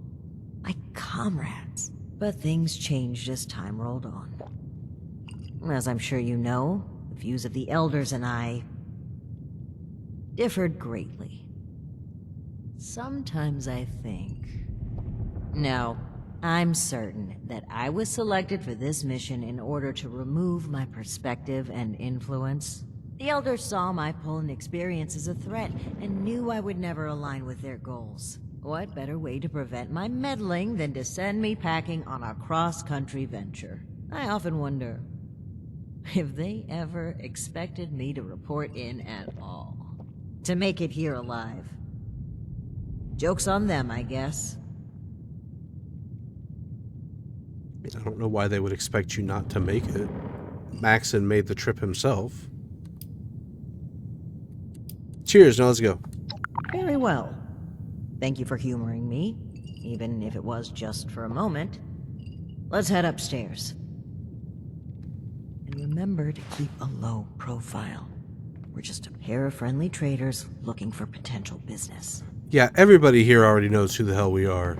[SPEAKER 19] my comrades. But things changed as time rolled on. As I'm sure you know, the views of the elders and I differed greatly. Sometimes I think... No, I'm certain that I was selected for this mission in order to remove my perspective and influence. The Elders saw my pull and experience as a threat and knew I would never align with their goals. What better way to prevent my meddling than to send me packing on a cross-country venture? I often wonder if they ever expected me to report in at all. To make it here alive. Joke's on them, I guess.
[SPEAKER 1] I don't know why they would expect you not to make it. Maxon made the trip himself. Cheers, now let's go.
[SPEAKER 19] Very well. Thank you for humoring me, even if it was just for a moment. Let's head upstairs. And remember to keep a low profile. We're just a pair of friendly traders looking for potential business.
[SPEAKER 1] Yeah, everybody here already knows who the hell we are.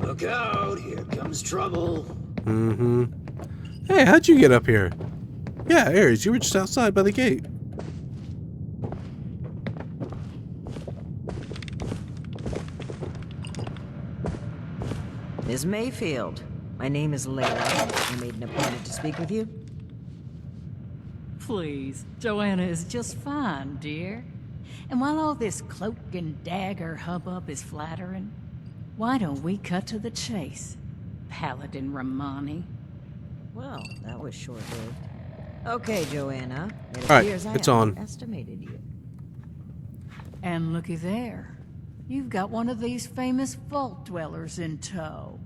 [SPEAKER 3] Look out, here comes trouble.
[SPEAKER 1] Mm-hmm. Hey, how'd you get up here? Yeah, Ares, you were just outside by the gate.
[SPEAKER 19] Ms. Mayfield, my name is Layla. I made an appointment to speak with you.
[SPEAKER 22] Please, Joanna is just fine, dear. And while all this cloak and dagger hubbub is flattering, why don't we cut to the chase, Paladin Romani?
[SPEAKER 19] Well, that was short-lived. Okay, Joanna. It
[SPEAKER 1] All right,
[SPEAKER 19] appears I
[SPEAKER 1] it's on.
[SPEAKER 19] Estimated you.
[SPEAKER 22] And looky there. You've got one of these famous vault dwellers in tow.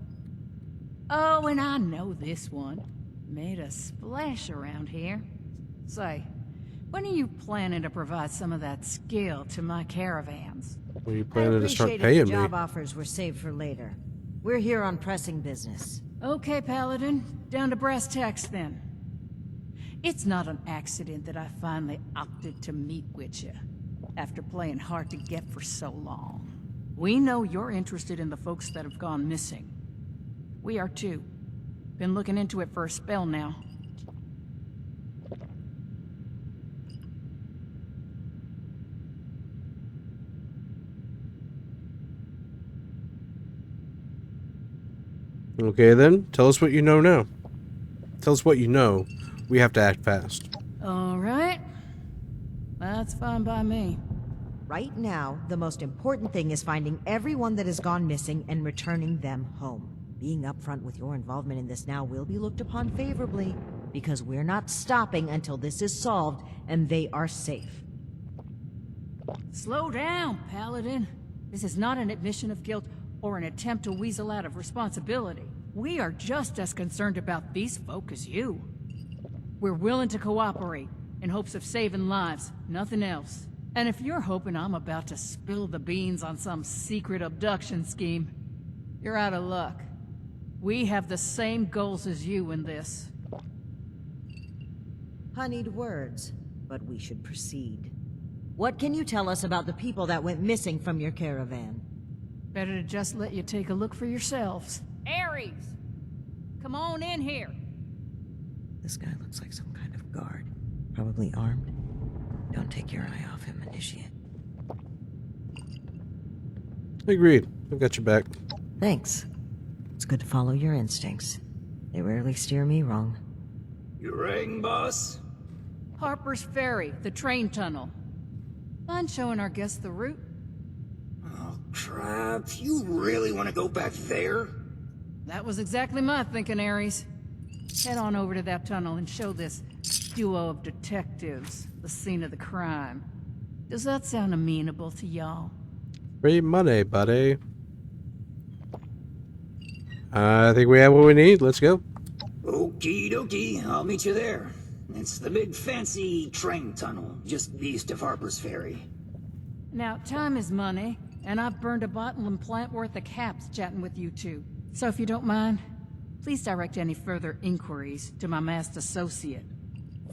[SPEAKER 22] Oh, and I know this one. Made a splash around here. Say, when are you planning to provide some of that skill to my caravans?
[SPEAKER 1] When are you
[SPEAKER 19] I
[SPEAKER 1] planning to start
[SPEAKER 19] appreciated
[SPEAKER 1] paying
[SPEAKER 19] the
[SPEAKER 1] me?
[SPEAKER 19] job offers were saved for later. We're here on pressing business.
[SPEAKER 22] Okay, Paladin. Down to brass tacks, then. It's not an accident that I finally opted to meet with you, after playing hard to get for so long. We know you're interested in the folks that have gone missing. We are too. Been looking into it for a spell now.
[SPEAKER 1] Okay then, tell us what you know now. Tell us what you know. We have to act fast.
[SPEAKER 22] All right. That's fine by me.
[SPEAKER 19] Right now, the most important thing is finding everyone that has gone missing and returning them home. Being upfront with your involvement in this now will be looked upon favorably, because we're not stopping until this is solved and they are safe.
[SPEAKER 22] Slow down, Paladin. This is not an admission of guilt or an attempt to weasel out of responsibility. We are just as concerned about these folk as you. We're willing to cooperate in hopes of saving lives, nothing else. And if you're hoping I'm about to spill the beans on some secret abduction scheme, you're out of luck. We have the same goals as you in this.
[SPEAKER 19] Honeyed words, but we should proceed. What can you tell us about the people that went missing from your caravan?
[SPEAKER 22] Better to just let you take a look for yourselves. Ares! Come on in here!
[SPEAKER 19] This guy looks like some kind of guard. Probably armed. Don't take your eye off him, Initiate.
[SPEAKER 1] Agreed. I've got your back.
[SPEAKER 19] Thanks. It's good to follow your instincts. They rarely steer me wrong.
[SPEAKER 3] You rang, boss?
[SPEAKER 22] Harper's Ferry, the train tunnel. Mind showing our guests the route?
[SPEAKER 3] Oh, crap. You really want to go back there?
[SPEAKER 22] That was exactly my thinking, Ares. Head on over to that tunnel and show this duo of detectives the scene of the crime. Does that sound amenable to y'all?
[SPEAKER 1] Free money, buddy. I think we have what we need. Let's go.
[SPEAKER 3] Okie dokie, I'll meet you there. It's the big fancy train tunnel, just east of Harper's Ferry.
[SPEAKER 22] Now, time is money, and I've burned a bottle and plant worth of caps chatting with you two. So if you don't mind, please direct any further inquiries to my masked associate.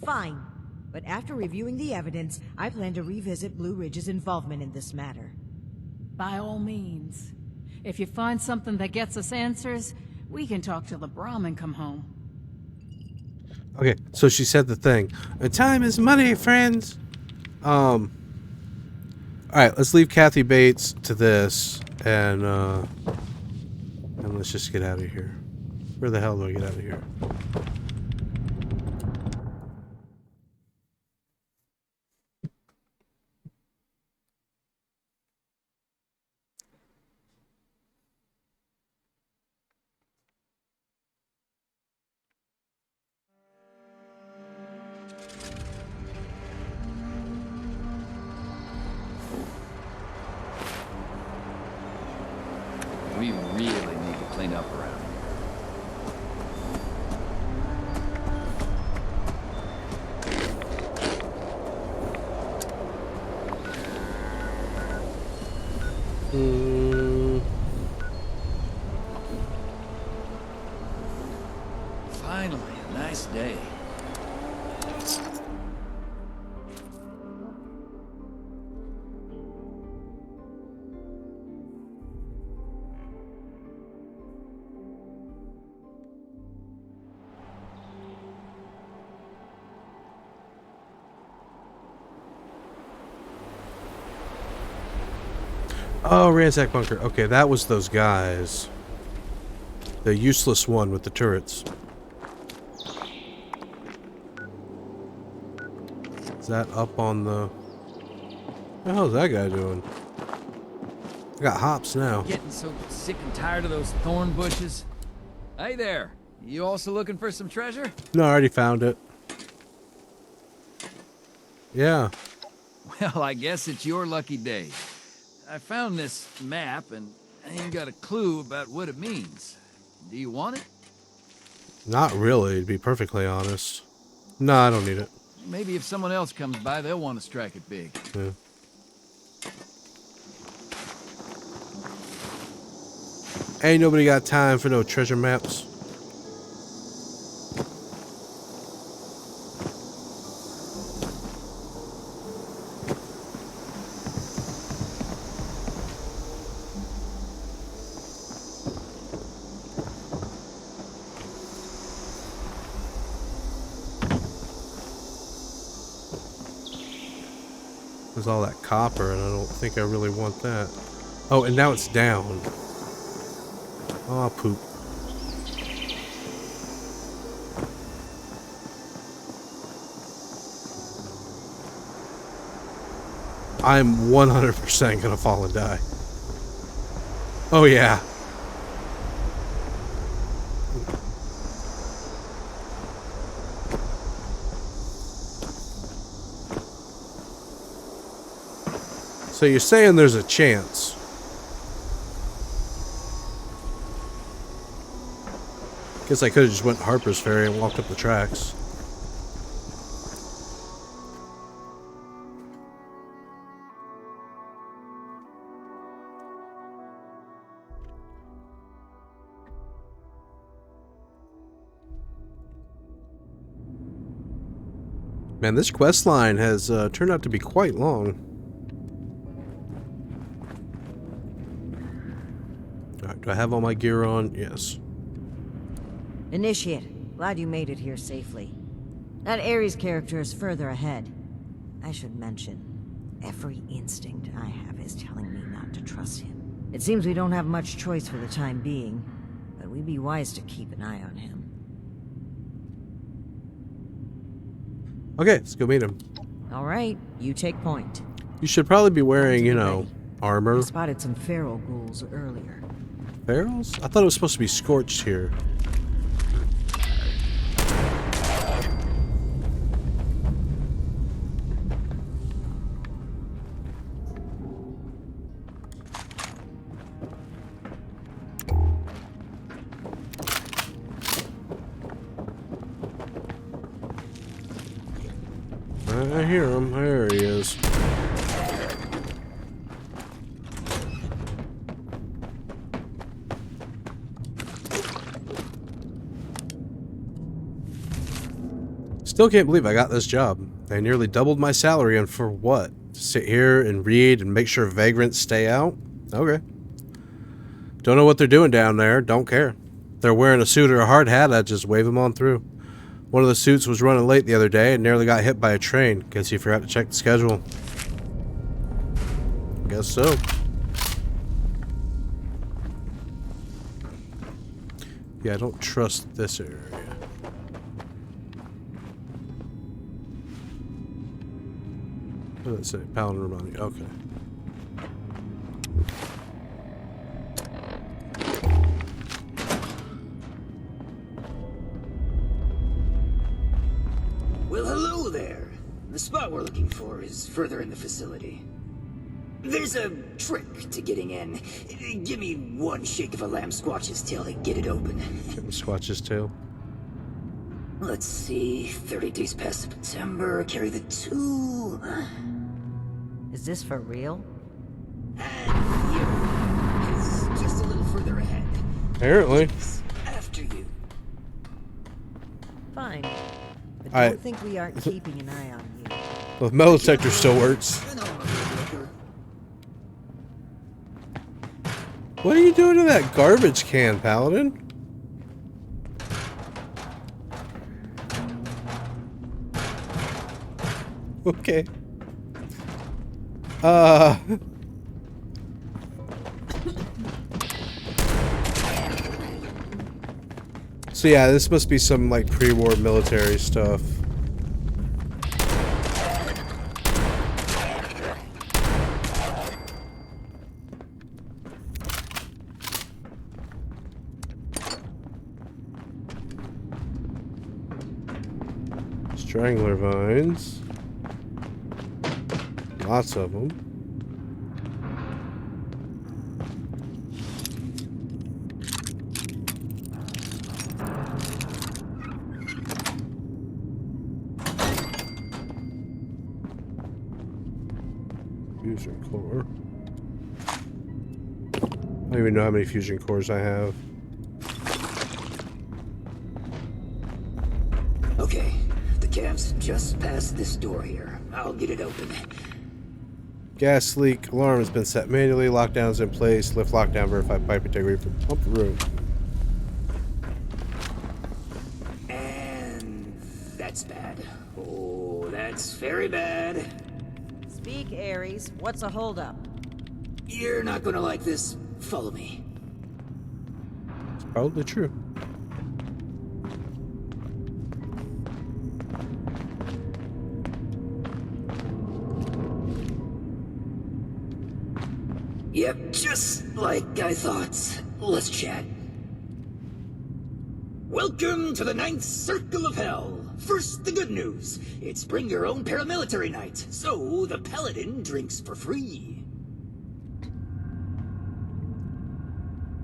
[SPEAKER 19] Fine. But after reviewing the evidence, I plan to revisit Blue Ridge's involvement in this matter.
[SPEAKER 22] By all means. If you find something that gets us answers, we can talk till the Brahmin come home.
[SPEAKER 1] Okay, so she said the thing. Time is money, friends. Alright, let's leave Kathy Bates to this and let's just get out of here. Where the hell do I get out of here?
[SPEAKER 4] We really need to clean up around here. Finally, a nice day.
[SPEAKER 1] Oh, ransack bunker. Okay, that was those guys. The useless one with the turrets. Is that up on the... What the hell is that guy doing? I got hops now.
[SPEAKER 4] Getting so sick and tired of those thorn bushes. Hey there, you also looking for some treasure?
[SPEAKER 1] No, I already found it. Yeah.
[SPEAKER 4] Well, I guess it's your lucky day. I found this map, and I ain't got a clue about what it means. Do you want it?
[SPEAKER 1] Not really, to be perfectly honest. No, I don't need it.
[SPEAKER 4] Maybe if someone else comes by, they'll want to strike it big.
[SPEAKER 1] Yeah. Ain't nobody got time for no treasure maps. There's all that copper, and I don't think I really want that. Oh, and now it's down. Aw, poop. I'm 100% gonna fall and die. Oh, yeah. So you're saying there's a chance. Guess I could have just went to Harper's Ferry and walked up the tracks. Man, this quest line has turned out to be quite long. Do I have all my gear on? Yes.
[SPEAKER 19] Initiate, glad you made it here safely. That Ares character is further ahead. I should mention, every instinct I have is telling me not to trust him. It seems we don't have much choice for the time being, but we'd be wise to keep an eye on him.
[SPEAKER 1] Okay, let's go meet him.
[SPEAKER 19] All right, you take point.
[SPEAKER 1] You should probably be wearing, you know, armor.
[SPEAKER 19] I spotted some feral ghouls earlier.
[SPEAKER 1] Barrels? I thought it was supposed to be scorched here. I hear him. There he is. Still can't believe I got this job. They nearly doubled my salary, and for what? To sit here and read and make sure vagrants stay out? Okay. Don't know what they're doing down there. Don't care. If they're wearing a suit or a hard hat, I'd just wave them on through. One of the suits was running late the other day and nearly got hit by a train. Guess he forgot to check the schedule. Guess so. Yeah, I don't trust this area. What did it say? Paladin Romani. Okay.
[SPEAKER 3] Well, hello there. The spot we're looking for is further in the facility. There's a trick to getting in. Give me one shake of a lamb squatch's tail to get it open.
[SPEAKER 1] Squatch's tail.
[SPEAKER 3] Let's see. 30 days past September. Carry the 2.
[SPEAKER 19] Is this for real?
[SPEAKER 3] And here is just a little further ahead.
[SPEAKER 1] Apparently.
[SPEAKER 3] After you.
[SPEAKER 19] Fine. But
[SPEAKER 1] I
[SPEAKER 19] don't think we aren't keeping an eye on you.
[SPEAKER 1] Well, the metal detector still works. What are you doing to that garbage can, Paladin? Okay. So yeah, this must be some like pre-war military stuff. Strangler vines. Lots of them. Fusion core. I don't even know how many fusion cores I have.
[SPEAKER 3] Okay, the cab's just past this door here. I'll get it open.
[SPEAKER 1] Gas leak alarm has been set manually. Lockdown's in place. Lift lockdown. Verify pipe integrity for pump room.
[SPEAKER 3] And that's bad. Oh, that's very bad.
[SPEAKER 19] Speak, Ares. What's a holdup?
[SPEAKER 3] You're not gonna like this. Follow me.
[SPEAKER 1] It's probably true.
[SPEAKER 3] Yep, just like I thought. Let's chat. Welcome to the 9th Circle of Hell. First, the good news. It's bring your own paramilitary night, so the paladin drinks for free.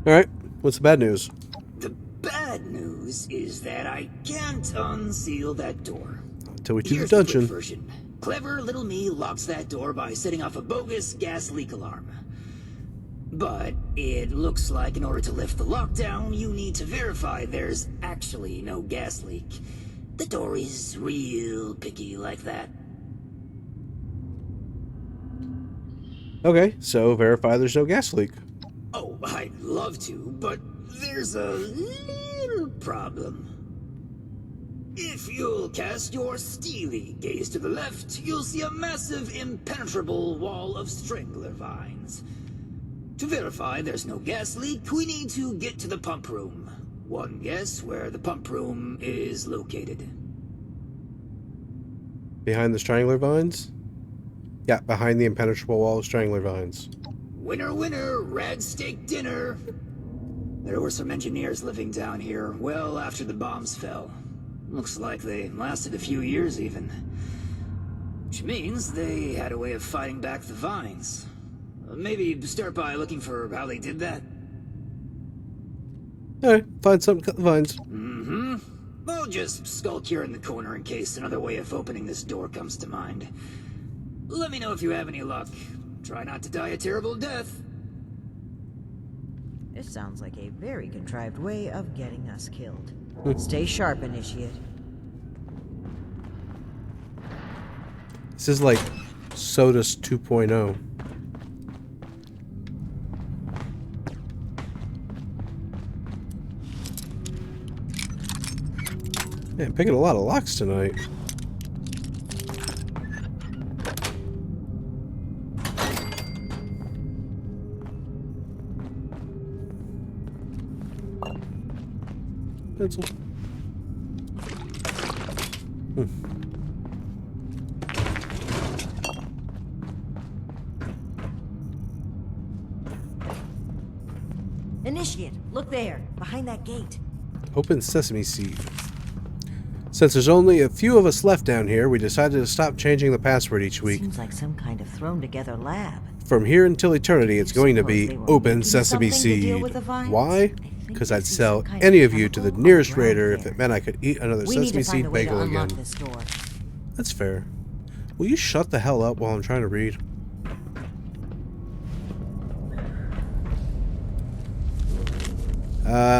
[SPEAKER 1] Alright, what's the bad news?
[SPEAKER 3] The bad news is that I can't unseal that door.
[SPEAKER 1] Until we do the
[SPEAKER 3] Here's
[SPEAKER 1] dungeon.
[SPEAKER 3] quick version. Clever little me locks that door by setting off a bogus gas leak alarm. But it looks like in order to lift the lockdown, you need to verify there's actually no gas leak. The door is real picky like that.
[SPEAKER 1] Okay, so verify there's no gas leak.
[SPEAKER 3] Oh, I'd love to, but there's a little problem. If you'll cast your steely gaze to the left, you'll see a massive, impenetrable wall of strangler vines. To verify there's no gas leak, we need to get to the pump room. One guess where the pump room is located.
[SPEAKER 1] Behind the strangler vines? Yeah, behind the impenetrable wall of strangler vines.
[SPEAKER 3] Winner, winner, rad steak dinner. There were some engineers living down here well after the bombs fell. Looks like they lasted a few years even. Which means they had a way of fighting back the vines. Maybe start by looking for how they did that.
[SPEAKER 1] Alright, find something, cut the vines.
[SPEAKER 3] Mm-hmm. I'll just skulk here in the corner in case another way of opening this door comes to mind. Let me know if you have any luck. Try not to die a terrible death.
[SPEAKER 19] This sounds like a very contrived way of getting us killed. Stay sharp, Initiate.
[SPEAKER 1] This is like Sodus 2.0. Man, picking a lot of locks tonight. Pencil.
[SPEAKER 19] Initiate, look there, behind that gate.
[SPEAKER 1] Open sesame seed. Since there's only a few of us left down here, we decided to stop changing the password each week.
[SPEAKER 19] Seems like some kind of thrown together lab.
[SPEAKER 1] From here until eternity, it's going to be
[SPEAKER 19] Suppose they were
[SPEAKER 1] Open
[SPEAKER 19] making
[SPEAKER 1] Sesame
[SPEAKER 19] something to deal
[SPEAKER 1] Seed.
[SPEAKER 19] with the vines?
[SPEAKER 1] Why? Because I'd sell any of you to the nearest raider if it meant I could eat another
[SPEAKER 19] We need
[SPEAKER 1] sesame
[SPEAKER 19] to find
[SPEAKER 1] seed
[SPEAKER 19] a way to
[SPEAKER 1] bagel
[SPEAKER 19] unlock
[SPEAKER 1] again.
[SPEAKER 19] this door.
[SPEAKER 1] That's fair. Will you shut the hell up while I'm trying to read?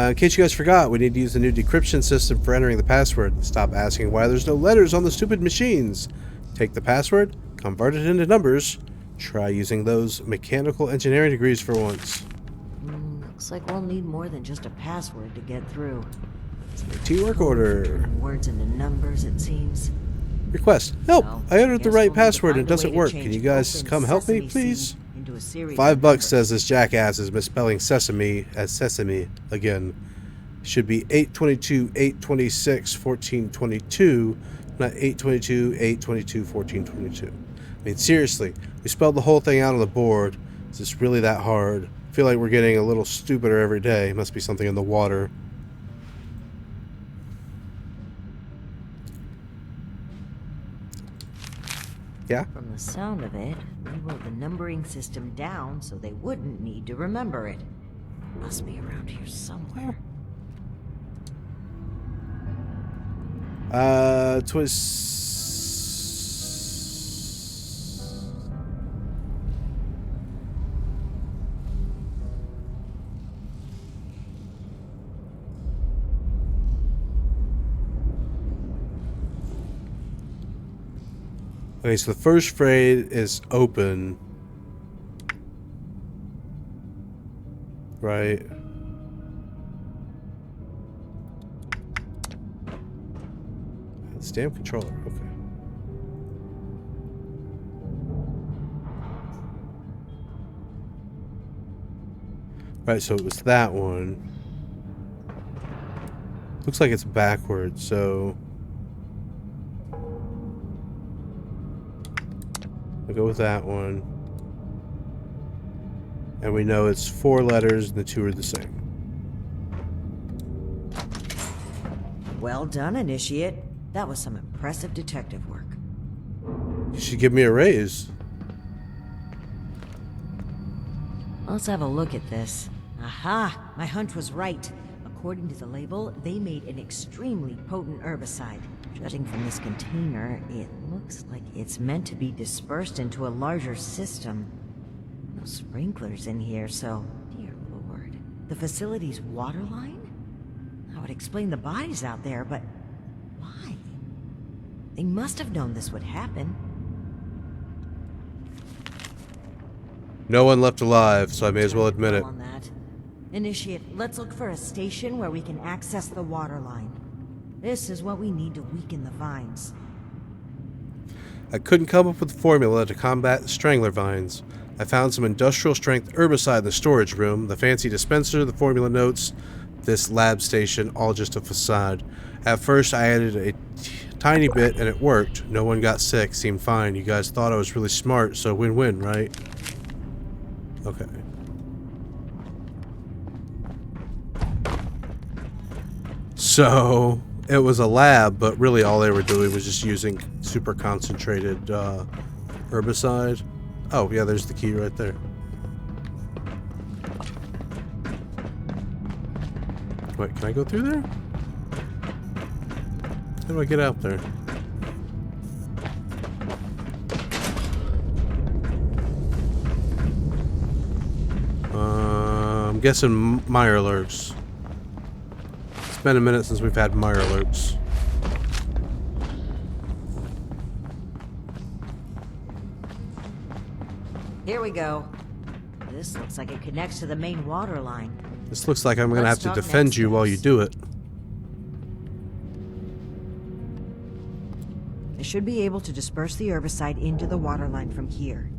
[SPEAKER 1] In case you guys forgot, we need to use the new decryption system for entering the password. Stop asking why there's no letters on the stupid machines. Take the password, convert it into numbers. Try using those mechanical engineering degrees for once.
[SPEAKER 19] Looks like we'll need more than just a password to get through.
[SPEAKER 1] Teamwork order.
[SPEAKER 19] Turning words into numbers, it seems.
[SPEAKER 1] Request. Help!
[SPEAKER 19] Well,
[SPEAKER 1] I entered the
[SPEAKER 19] guess
[SPEAKER 1] right
[SPEAKER 19] we'll need to
[SPEAKER 1] password and
[SPEAKER 19] find
[SPEAKER 1] it
[SPEAKER 19] a
[SPEAKER 1] doesn't
[SPEAKER 19] way to
[SPEAKER 1] work.
[SPEAKER 19] change
[SPEAKER 1] Can you guys
[SPEAKER 19] Open
[SPEAKER 1] come help me,
[SPEAKER 19] Sesame
[SPEAKER 1] please?
[SPEAKER 19] Seed into a series of
[SPEAKER 1] $5 says this jackass is misspelling sesame as sesame again. Should be 822, 826, 1422, not 822, 822, 1422. I mean, seriously, we spelled the whole thing out on the board. Is this really that hard? I feel like we're getting a little stupider every day. Must be something in the water. Yeah?
[SPEAKER 19] From the sound of it, we wrote the numbering system down so they wouldn't need to remember it. Must be around here somewhere.
[SPEAKER 1] It was... Okay, so the first phrase is open. Right. It's damn controller. Okay. Right, so it was that one. Looks like it's backwards, so I'll go with that one. And we know it's 4 letters and the 2 are the same.
[SPEAKER 19] Well done, Initiate. That was some impressive detective work.
[SPEAKER 1] You should give me a raise.
[SPEAKER 19] Let's have a look at this. Aha! My hunch was right. According to the label, they made an extremely potent herbicide. Judging from this container, it looks like it's meant to be dispersed into a larger system. No sprinklers in here, so... Dear Lord. The facility's water line? That would explain the bodies out there, but... why? They must have known this would happen.
[SPEAKER 1] No one left alive, so I may as well admit it.
[SPEAKER 19] On that. Initiate, let's look for a station where we can access the water line. This is what we need to weaken the vines.
[SPEAKER 1] I couldn't come up with a formula to combat the strangler vines. I found some industrial strength herbicide in the storage room, the fancy dispenser, the formula notes, this lab station, all just a facade. At first I added a tiny bit and it worked. No one got sick, seemed fine. You guys thought I was really smart, so win-win, right? Okay. So, it was a lab, but really all they were doing was just using super concentrated herbicide. Oh, yeah, there's the key right there. Wait, can I go through there? How do I get out there? I'm guessing Mirelurks. It's been a minute since we've had Mirelurks.
[SPEAKER 19] Here we go. This looks like it connects to the main water line.
[SPEAKER 1] This looks like I'm gonna have
[SPEAKER 19] Let's
[SPEAKER 1] to
[SPEAKER 19] talk
[SPEAKER 1] defend
[SPEAKER 19] next
[SPEAKER 1] you while you
[SPEAKER 19] steps.
[SPEAKER 1] do it.
[SPEAKER 19] should be able to disperse the herbicide into the waterline from here.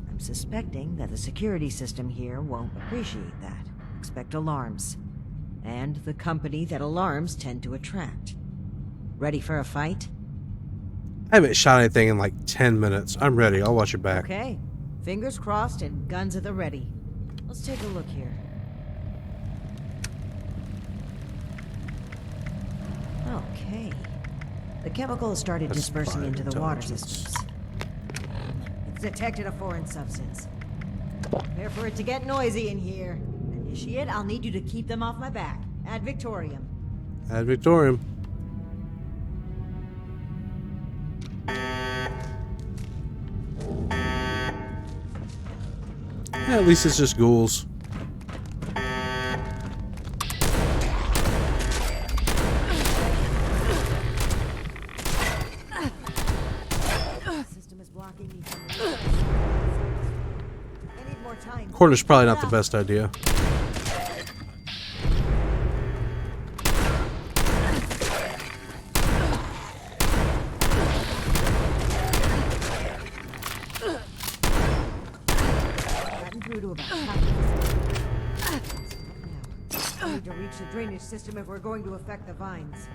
[SPEAKER 19] I'm suspecting that the security system here won't appreciate that. Expect alarms. And the company that alarms tend to attract. Ready for a fight?
[SPEAKER 1] I haven't shot anything in like 10 minutes. I'm ready. I'll watch your back.
[SPEAKER 19] Okay. Fingers crossed and guns at the ready. Let's take a look here. Okay. The chemical has started dispersing into the water systems. It's detected a foreign substance. Prepare for it to get noisy in here. Initiate, I'll need you to keep them off my back. Ad Victorium.
[SPEAKER 1] Ad Victorium. Yeah, at least it's just ghouls.
[SPEAKER 19] System is blocking me from the I need more time.
[SPEAKER 1] Corner's probably not the best idea.
[SPEAKER 19] We need to reach the drainage system if we're going to affect the vines.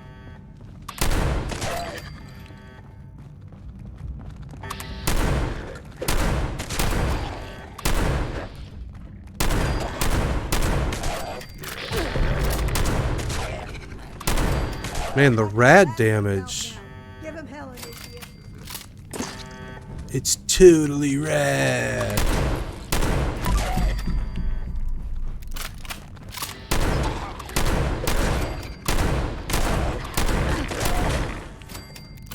[SPEAKER 1] Man, the rad damage.
[SPEAKER 19] Give him hell, initiate.
[SPEAKER 1] It's totally rad.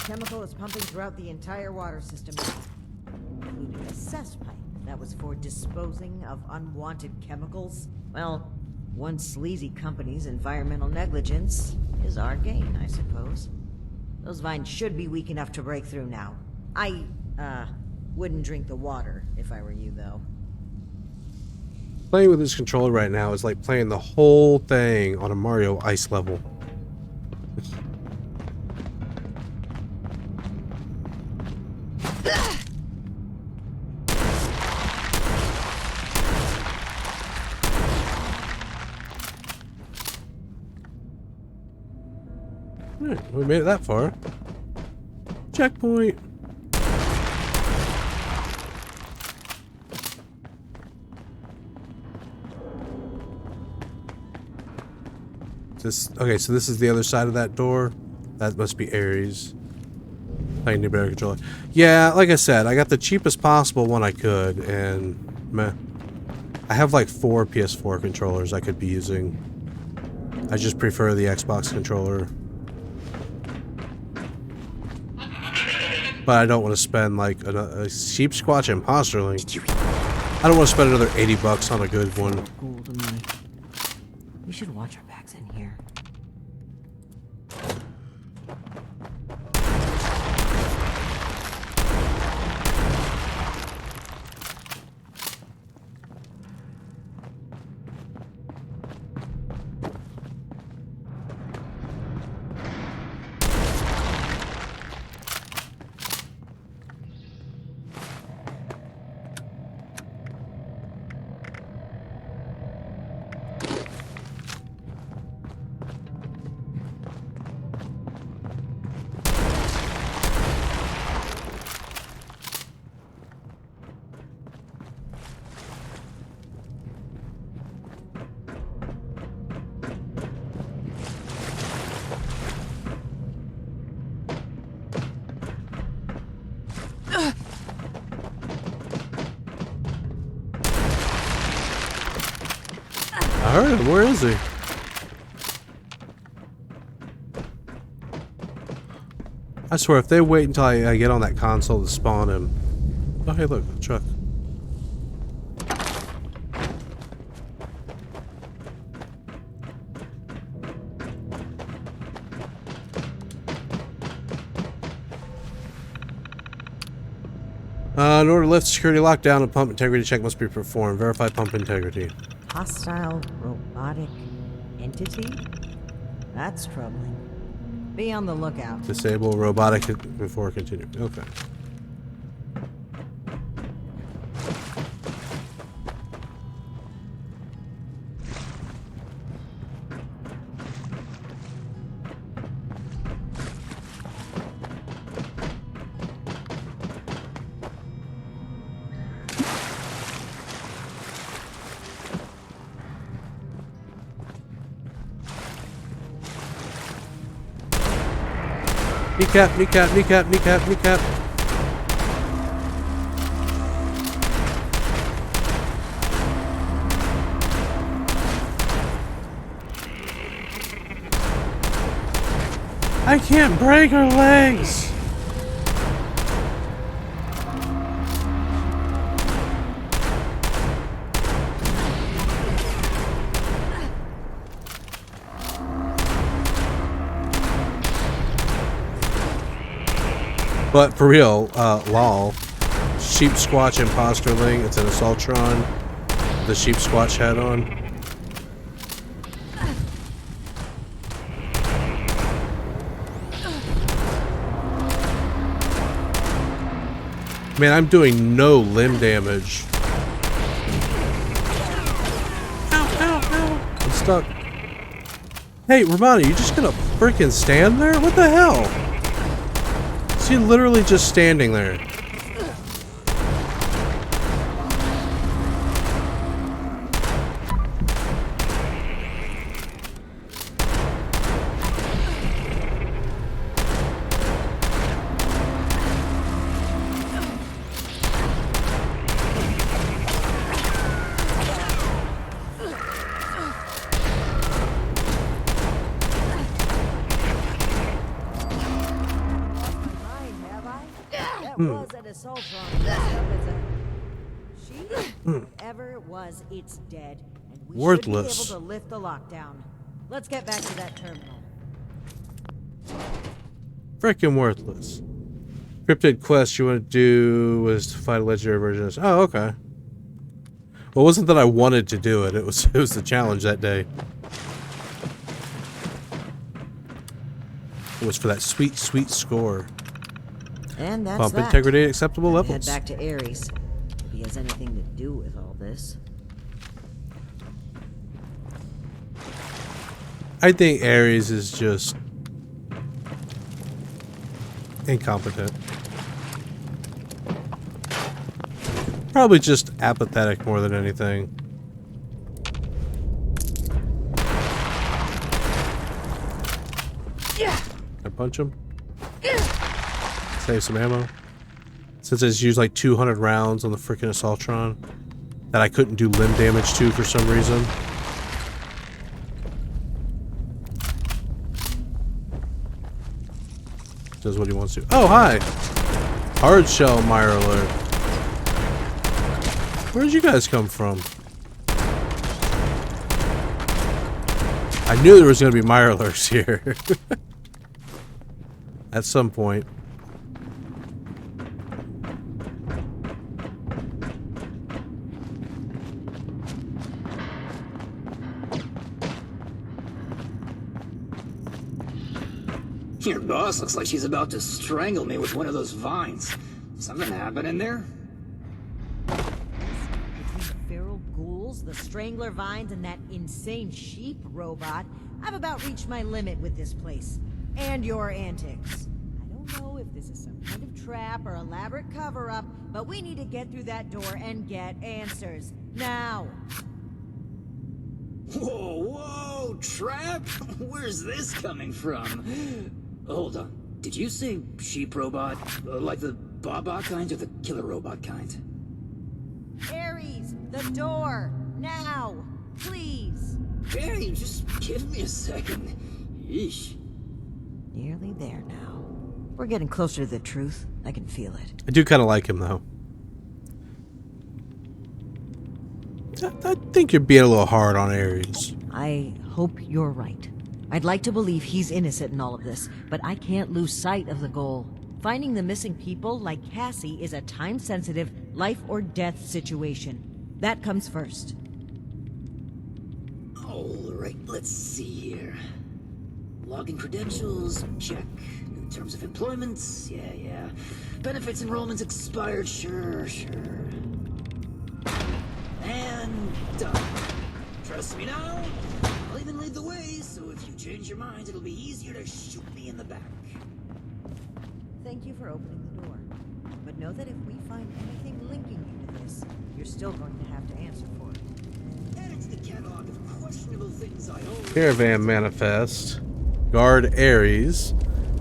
[SPEAKER 19] Chemical is pumping throughout the entire water system, including a cess pipe that was for disposing of unwanted chemicals. Well, one sleazy company's environmental negligence is our gain, I suppose. Those vines should be weak enough to break through now. I, wouldn't drink the water if I were you, though.
[SPEAKER 1] Playing with this controller right now is like playing the whole thing on a Mario Ice level. Alright, we made it that far. Checkpoint. Okay, so this is the other side of that door. That must be Ares. Playing new better controller. Yeah, like I said, I got the cheapest possible one I could, and meh. I have like 4 PS4 controllers I could be using. I just prefer the Xbox controller. But I don't want to spend like a cheap Squatch Imposter Link. I don't want to spend another $80 on a good one.
[SPEAKER 19] Cool to me. We should watch our backs in here.
[SPEAKER 1] I heard him. Where is he? I swear, if they wait until I get on that console to spawn him. Oh, hey, look, a truck. In order to lift security lockdown, a pump integrity check must be performed. Verify pump integrity.
[SPEAKER 19] Hostile robotic entity? That's troubling. Be on the lookout.
[SPEAKER 1] Disable robotic before continuing. Okay. Kneecap, kneecap, kneecap, kneecap, kneecap. I can't break her legs. But for real, lol. Sheep Squatch Imposterling. It's an Assaultron. The Sheep Squatch hat on. Man, I'm doing no limb damage. Ow, ow, ow. I'm stuck. Hey, Romana, you just gonna freaking stand there? What the hell? She's literally just standing there.
[SPEAKER 19] Whatever it was, it's dead. And we
[SPEAKER 1] Worthless.
[SPEAKER 19] should be able to lift the lockdown. Let's get back to that terminal.
[SPEAKER 1] Freaking worthless. Cryptid quest you want to do was to find a legendary version of this. Oh, okay. Well, it wasn't that I wanted to do it. It was the challenge that day. It was for that sweet, sweet score.
[SPEAKER 19] And that's
[SPEAKER 1] Pump
[SPEAKER 19] that.
[SPEAKER 1] integrity at acceptable levels.
[SPEAKER 19] Head back to Ares. If he has anything to do with all this.
[SPEAKER 1] I think Ares is just incompetent. Probably just apathetic more than anything. I punch him. Save some ammo. Since it's used like 200 rounds on the freaking Assaultron that I couldn't do limb damage to for some reason. Does what he wants to. Oh, hi! Hard shell Mirelurk. Where'd you guys come from? I knew there was going to be Mirelurks here. At some point.
[SPEAKER 3] Your boss looks like she's about to strangle me with one of those vines. Something happening there?
[SPEAKER 19] Between feral ghouls, the strangler vines, and that insane sheep robot, I've about reached my limit with this place. And your antics. I don't know if this is some kind of trap or elaborate cover-up, but we need to get through that door and get answers. Now!
[SPEAKER 3] Whoa, whoa, trap? Where's this coming from? Hold on. Did you say sheep robot? Like the Baba kind or the killer robot kind?
[SPEAKER 19] Ares, the door! Now! Please!
[SPEAKER 3] Hey, just give me a second. Yeesh.
[SPEAKER 19] Nearly there now. We're getting closer to the truth. I can feel it.
[SPEAKER 1] I do kind of like him, though. I think you're being a little hard on Ares.
[SPEAKER 19] I hope you're right. I'd like to believe he's innocent in all of this, but I can't lose sight of the goal. Finding the missing people like Cassie is a time-sensitive, life-or-death situation. That comes first.
[SPEAKER 3] Alright, let's see here. Login credentials, check. In terms of employment, yeah. Benefits enrollments expired, sure. And done. Trust me now, I'll even lead the way, so if you change your mind, it'll be easier to shoot me in the back.
[SPEAKER 19] Thank you for opening the door. But know that if we find anything linking you to this, you're still going to have to answer for it.
[SPEAKER 3] Add it to the catalog of questionable things I always...
[SPEAKER 1] Caravan manifest. Guard Ares.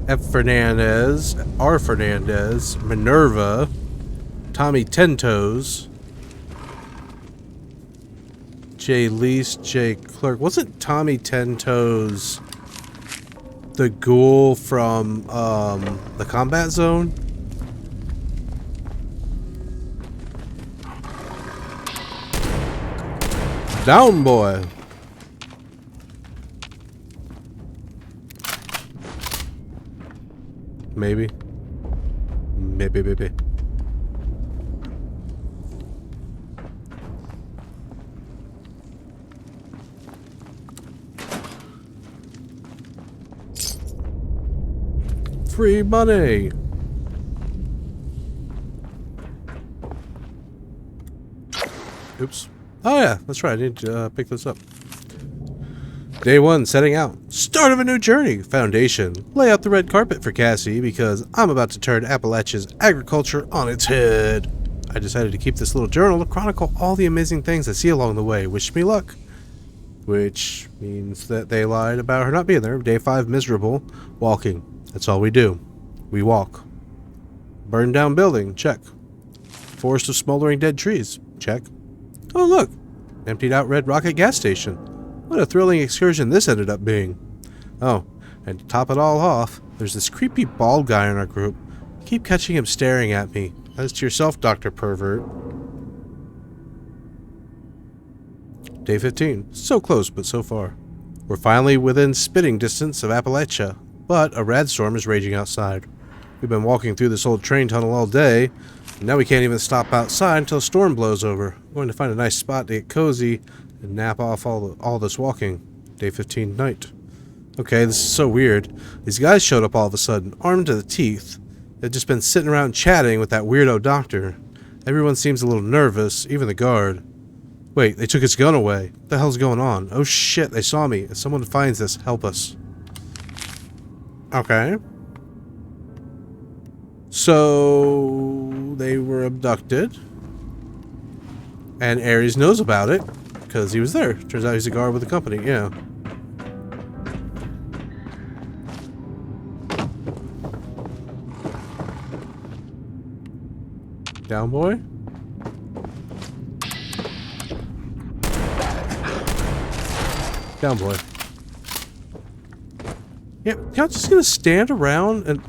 [SPEAKER 1] F. Fernandez. R. Fernandez. Minerva. Tommy Tentos. J. Lease. J. Clerk. Wasn't Tommy Tentos the ghoul from the combat zone? Down, boy. Maybe. Free money. Oops. Oh yeah, that's right. I need to pick this up. Day 1, setting out. Start of a new journey. Foundation. Lay out the red carpet for Cassie because I'm about to turn Appalachia's agriculture on its head. I decided to keep this little journal to chronicle all the amazing things I see along the way. Wish me luck. Which means that they lied about her not being there. Day 5, miserable. Walking. That's all we do. We walk. Burned down building. Check. Forest of smoldering dead trees. Check. Oh look. Emptied out Red Rocket gas station. What a thrilling excursion this ended up being. Oh, and to top it all off, there's this creepy bald guy in our group. I keep catching him staring at me. As to yourself, Dr. Pervert. Day 15. So close, but so far. We're finally within spitting distance of Appalachia, but a rad storm is raging outside. We've been walking through this old train tunnel all day, and now we can't even stop outside until a storm blows over. I'm going to find a nice spot to get cozy and nap off all this walking. Day 15, night. Okay, this is so weird. These guys showed up all of a sudden, armed to the teeth. They've just been sitting around chatting with that weirdo doctor. Everyone seems a little nervous, even the guard. Wait, they took his gun away. What the hell's going on? Oh shit, they saw me. If someone finds this, help us. Okay. So they were abducted. And Ares knows about it. Because he was there. Turns out he's a guard with the company, yeah. Down, boy. Down, boy. Yeah, y'all just gonna stand around and...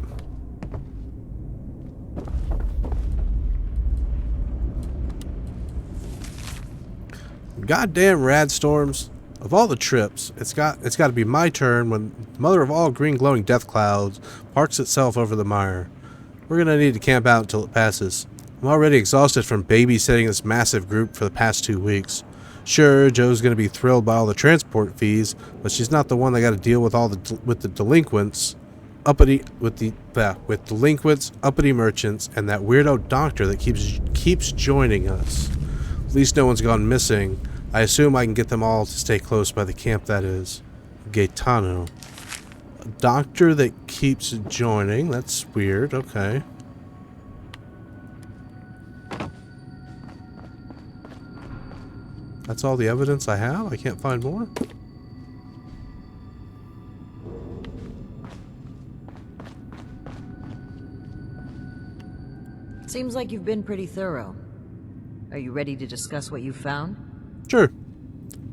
[SPEAKER 1] Goddamn rad storms. Of all the trips, it's got to be my turn when the mother of all green glowing death clouds parks itself over the mire. We're gonna need to camp out until it passes. I'm already exhausted from babysitting this massive group for the past 2 weeks. Sure, Joe's gonna be thrilled by all the transport fees, but she's not the one that got to deal with the delinquents, with delinquents, uppity merchants, and that weirdo doctor that keeps joining us. At least no one's gone missing. I assume I can get them all to stay close by the camp, that is. Gaetano. A doctor that keeps joining. That's weird. Okay. That's all the evidence I have? I can't find more?
[SPEAKER 19] Seems like you've been pretty thorough. Are you ready to discuss what you found?
[SPEAKER 1] Sure.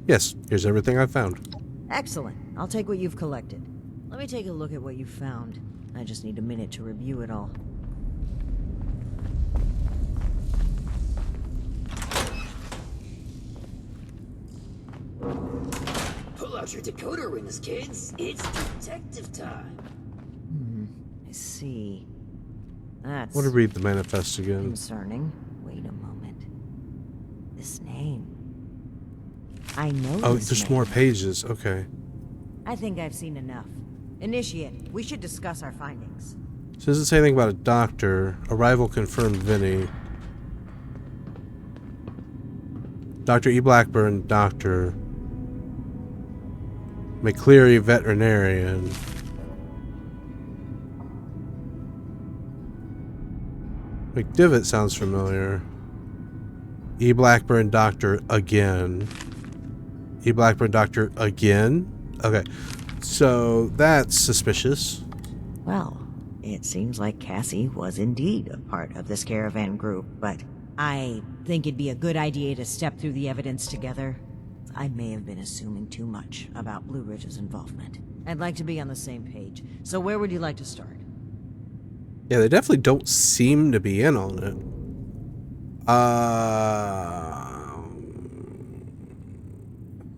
[SPEAKER 1] Yes, here's everything I found.
[SPEAKER 19] Excellent. I'll take what you've collected. Let me take a look at what you found. I just need a minute to review it all.
[SPEAKER 3] Pull out your decoder rings, kids. It's detective time.
[SPEAKER 19] I see. That's...
[SPEAKER 1] I want to read the manifest again.
[SPEAKER 19] Concerning. Wait a moment. This name. I know
[SPEAKER 1] Oh,
[SPEAKER 19] this
[SPEAKER 1] there's
[SPEAKER 19] name.
[SPEAKER 1] more pages. Okay.
[SPEAKER 19] I think I've seen enough. Initiate, we should discuss our findings.
[SPEAKER 1] So doesn't say anything about a doctor. Arrival confirmed Vinny. Dr. E. Blackburn, doctor. McCleary, veterinarian. McDivitt sounds familiar. E. Blackburn, doctor again. E. Blackburn, doctor again? Okay. So that's suspicious.
[SPEAKER 19] Well, it seems like Cassie was indeed a part of this caravan group, but I think it'd be a good idea to step through the evidence together. I may have been assuming too much about Blue Ridge's involvement. I'd like to be on the same page. So where would you like to start?
[SPEAKER 1] Yeah, they definitely don't seem to be in on it.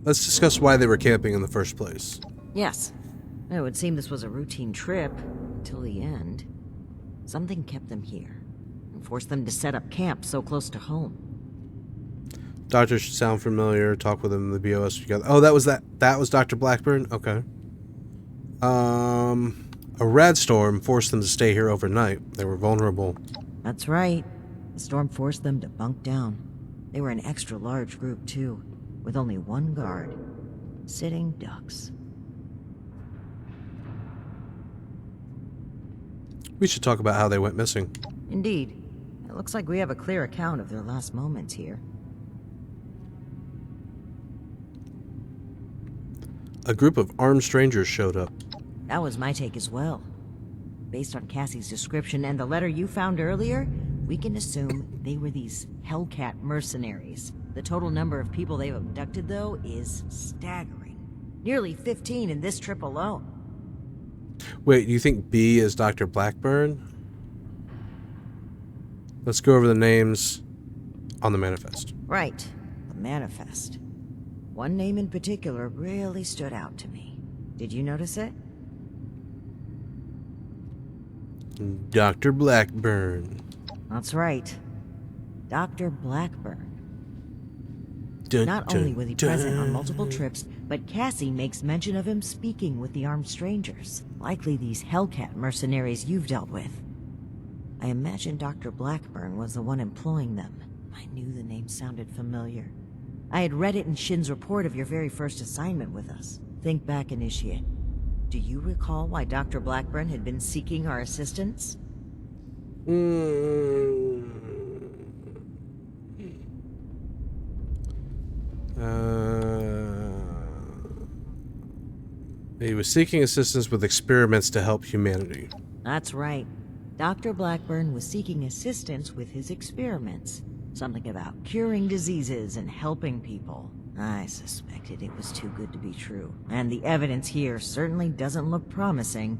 [SPEAKER 1] Let's discuss why they were camping in the first place.
[SPEAKER 19] Yes. It would seem this was a routine trip until the end. Something kept them here and forced them to set up camp so close to home.
[SPEAKER 1] Doctor should sound familiar. Talk with him in the BOS together. Oh, that was Dr. Blackburn? Okay. A rad storm forced them to stay here overnight. They were vulnerable.
[SPEAKER 19] That's right. The storm forced them to bunk down. They were an extra large group, too, with only one guard. Sitting ducks.
[SPEAKER 1] We should talk about how they went missing.
[SPEAKER 19] Indeed. It looks like we have a clear account of their last moments here.
[SPEAKER 1] A group of armed strangers showed up.
[SPEAKER 19] That was my take as well. Based on Cassie's description and the letter you found earlier, we can assume they were these Hellcat mercenaries. The total number of people they've abducted, though, is staggering. Nearly 15 in this trip alone.
[SPEAKER 1] Wait, do you think B is Dr. Blackburn? Let's go over the names on the manifest.
[SPEAKER 19] Right, the manifest. One name in particular really stood out to me. Did you notice it?
[SPEAKER 1] Dr. Blackburn.
[SPEAKER 19] That's right. Dr. Blackburn.
[SPEAKER 1] Dun,
[SPEAKER 19] Not
[SPEAKER 1] dun,
[SPEAKER 19] only was he
[SPEAKER 1] dun.
[SPEAKER 19] present on multiple trips, but Cassie makes mention of him speaking with the armed strangers. Likely these Hellcat mercenaries you've dealt with. I imagine Dr. Blackburn was the one employing them. I knew the name sounded familiar. I had read it in Shin's report of your very first assignment with us. Think back, Initiate. Do you recall why Dr. Blackburn had been seeking our assistance?
[SPEAKER 1] He was seeking assistance with experiments to help humanity.
[SPEAKER 19] That's right. Dr. Blackburn was seeking assistance with his experiments. Something about curing diseases and helping people. I suspected it was too good to be true. And the evidence here certainly doesn't look promising.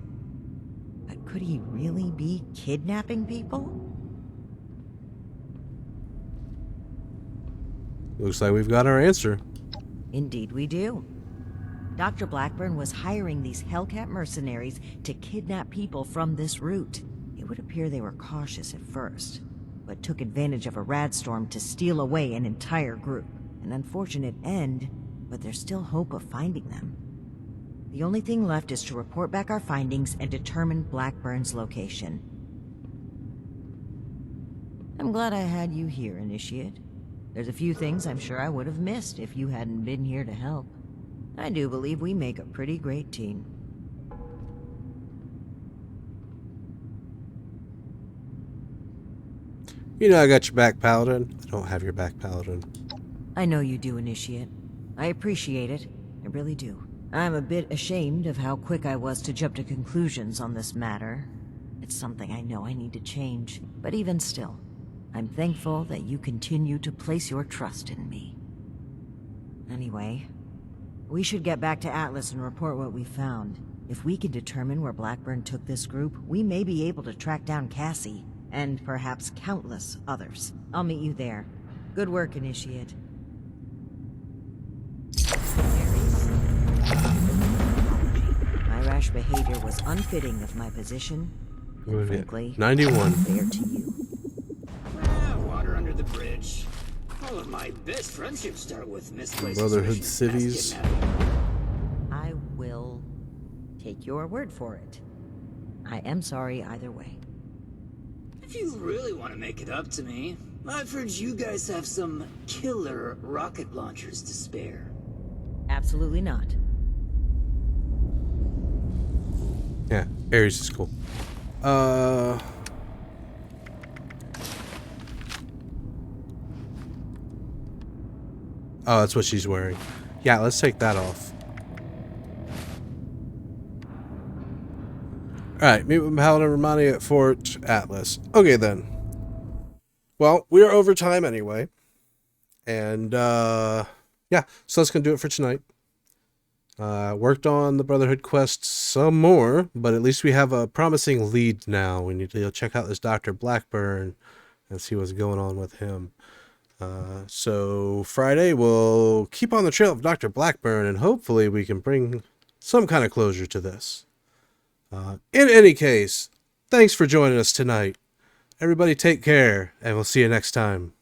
[SPEAKER 19] But could he really be kidnapping people?
[SPEAKER 1] Looks like we've got our answer.
[SPEAKER 19] Indeed we do. Dr. Blackburn was hiring these Hellcat mercenaries to kidnap people from this route. It would appear they were cautious at first, but took advantage of a rad storm to steal away an entire group. An unfortunate end, but there's still hope of finding them. The only thing left is to report back our findings and determine Blackburn's location. I'm glad I had you here, Initiate. There's a few things I'm sure I would have missed if you hadn't been here to help. I do believe we make a pretty great team.
[SPEAKER 1] You know I got your back, Paladin. I don't have your back, Paladin.
[SPEAKER 19] I know you do, Initiate. I appreciate it. I really do. I'm a bit ashamed of how quick I was to jump to conclusions on this matter. It's something I know I need to change. But even still, I'm thankful that you continue to place your trust in me. Anyway, we should get back to Atlas and report what we found. If we can determine where Blackburn took this group, we may be able to track down Cassie, and perhaps countless others. I'll meet you there. Good work, Initiate. My rash behavior was unfitting of my position, and frankly,
[SPEAKER 1] 91.
[SPEAKER 19] unfair to you.
[SPEAKER 3] Water under the bridge. All of my best friendships start with misplaced
[SPEAKER 1] Brotherhood
[SPEAKER 3] suspicions.
[SPEAKER 1] cities.
[SPEAKER 19] I will take take your word for it. I am sorry either way.
[SPEAKER 3] If you really want to make it up to me, I've heard you guys have some killer rocket launchers to spare.
[SPEAKER 19] Absolutely not.
[SPEAKER 1] Yeah, Ares is cool. Oh, that's what she's wearing. Yeah, let's take that off. Alright, meet with Paladin Romani at Fort Atlas. Okay, then. Well, we are over time anyway. And, yeah, so that's going to do it for tonight. Worked on the Brotherhood quest some more, but at least we have a promising lead now. We need to check out this Dr. Blackburn and see what's going on with him. So Friday we'll keep on the trail of Dr. Blackburn and hopefully we can bring some kind of closure to this. In any case, thanks for joining us tonight. Everybody take care and we'll see you next time.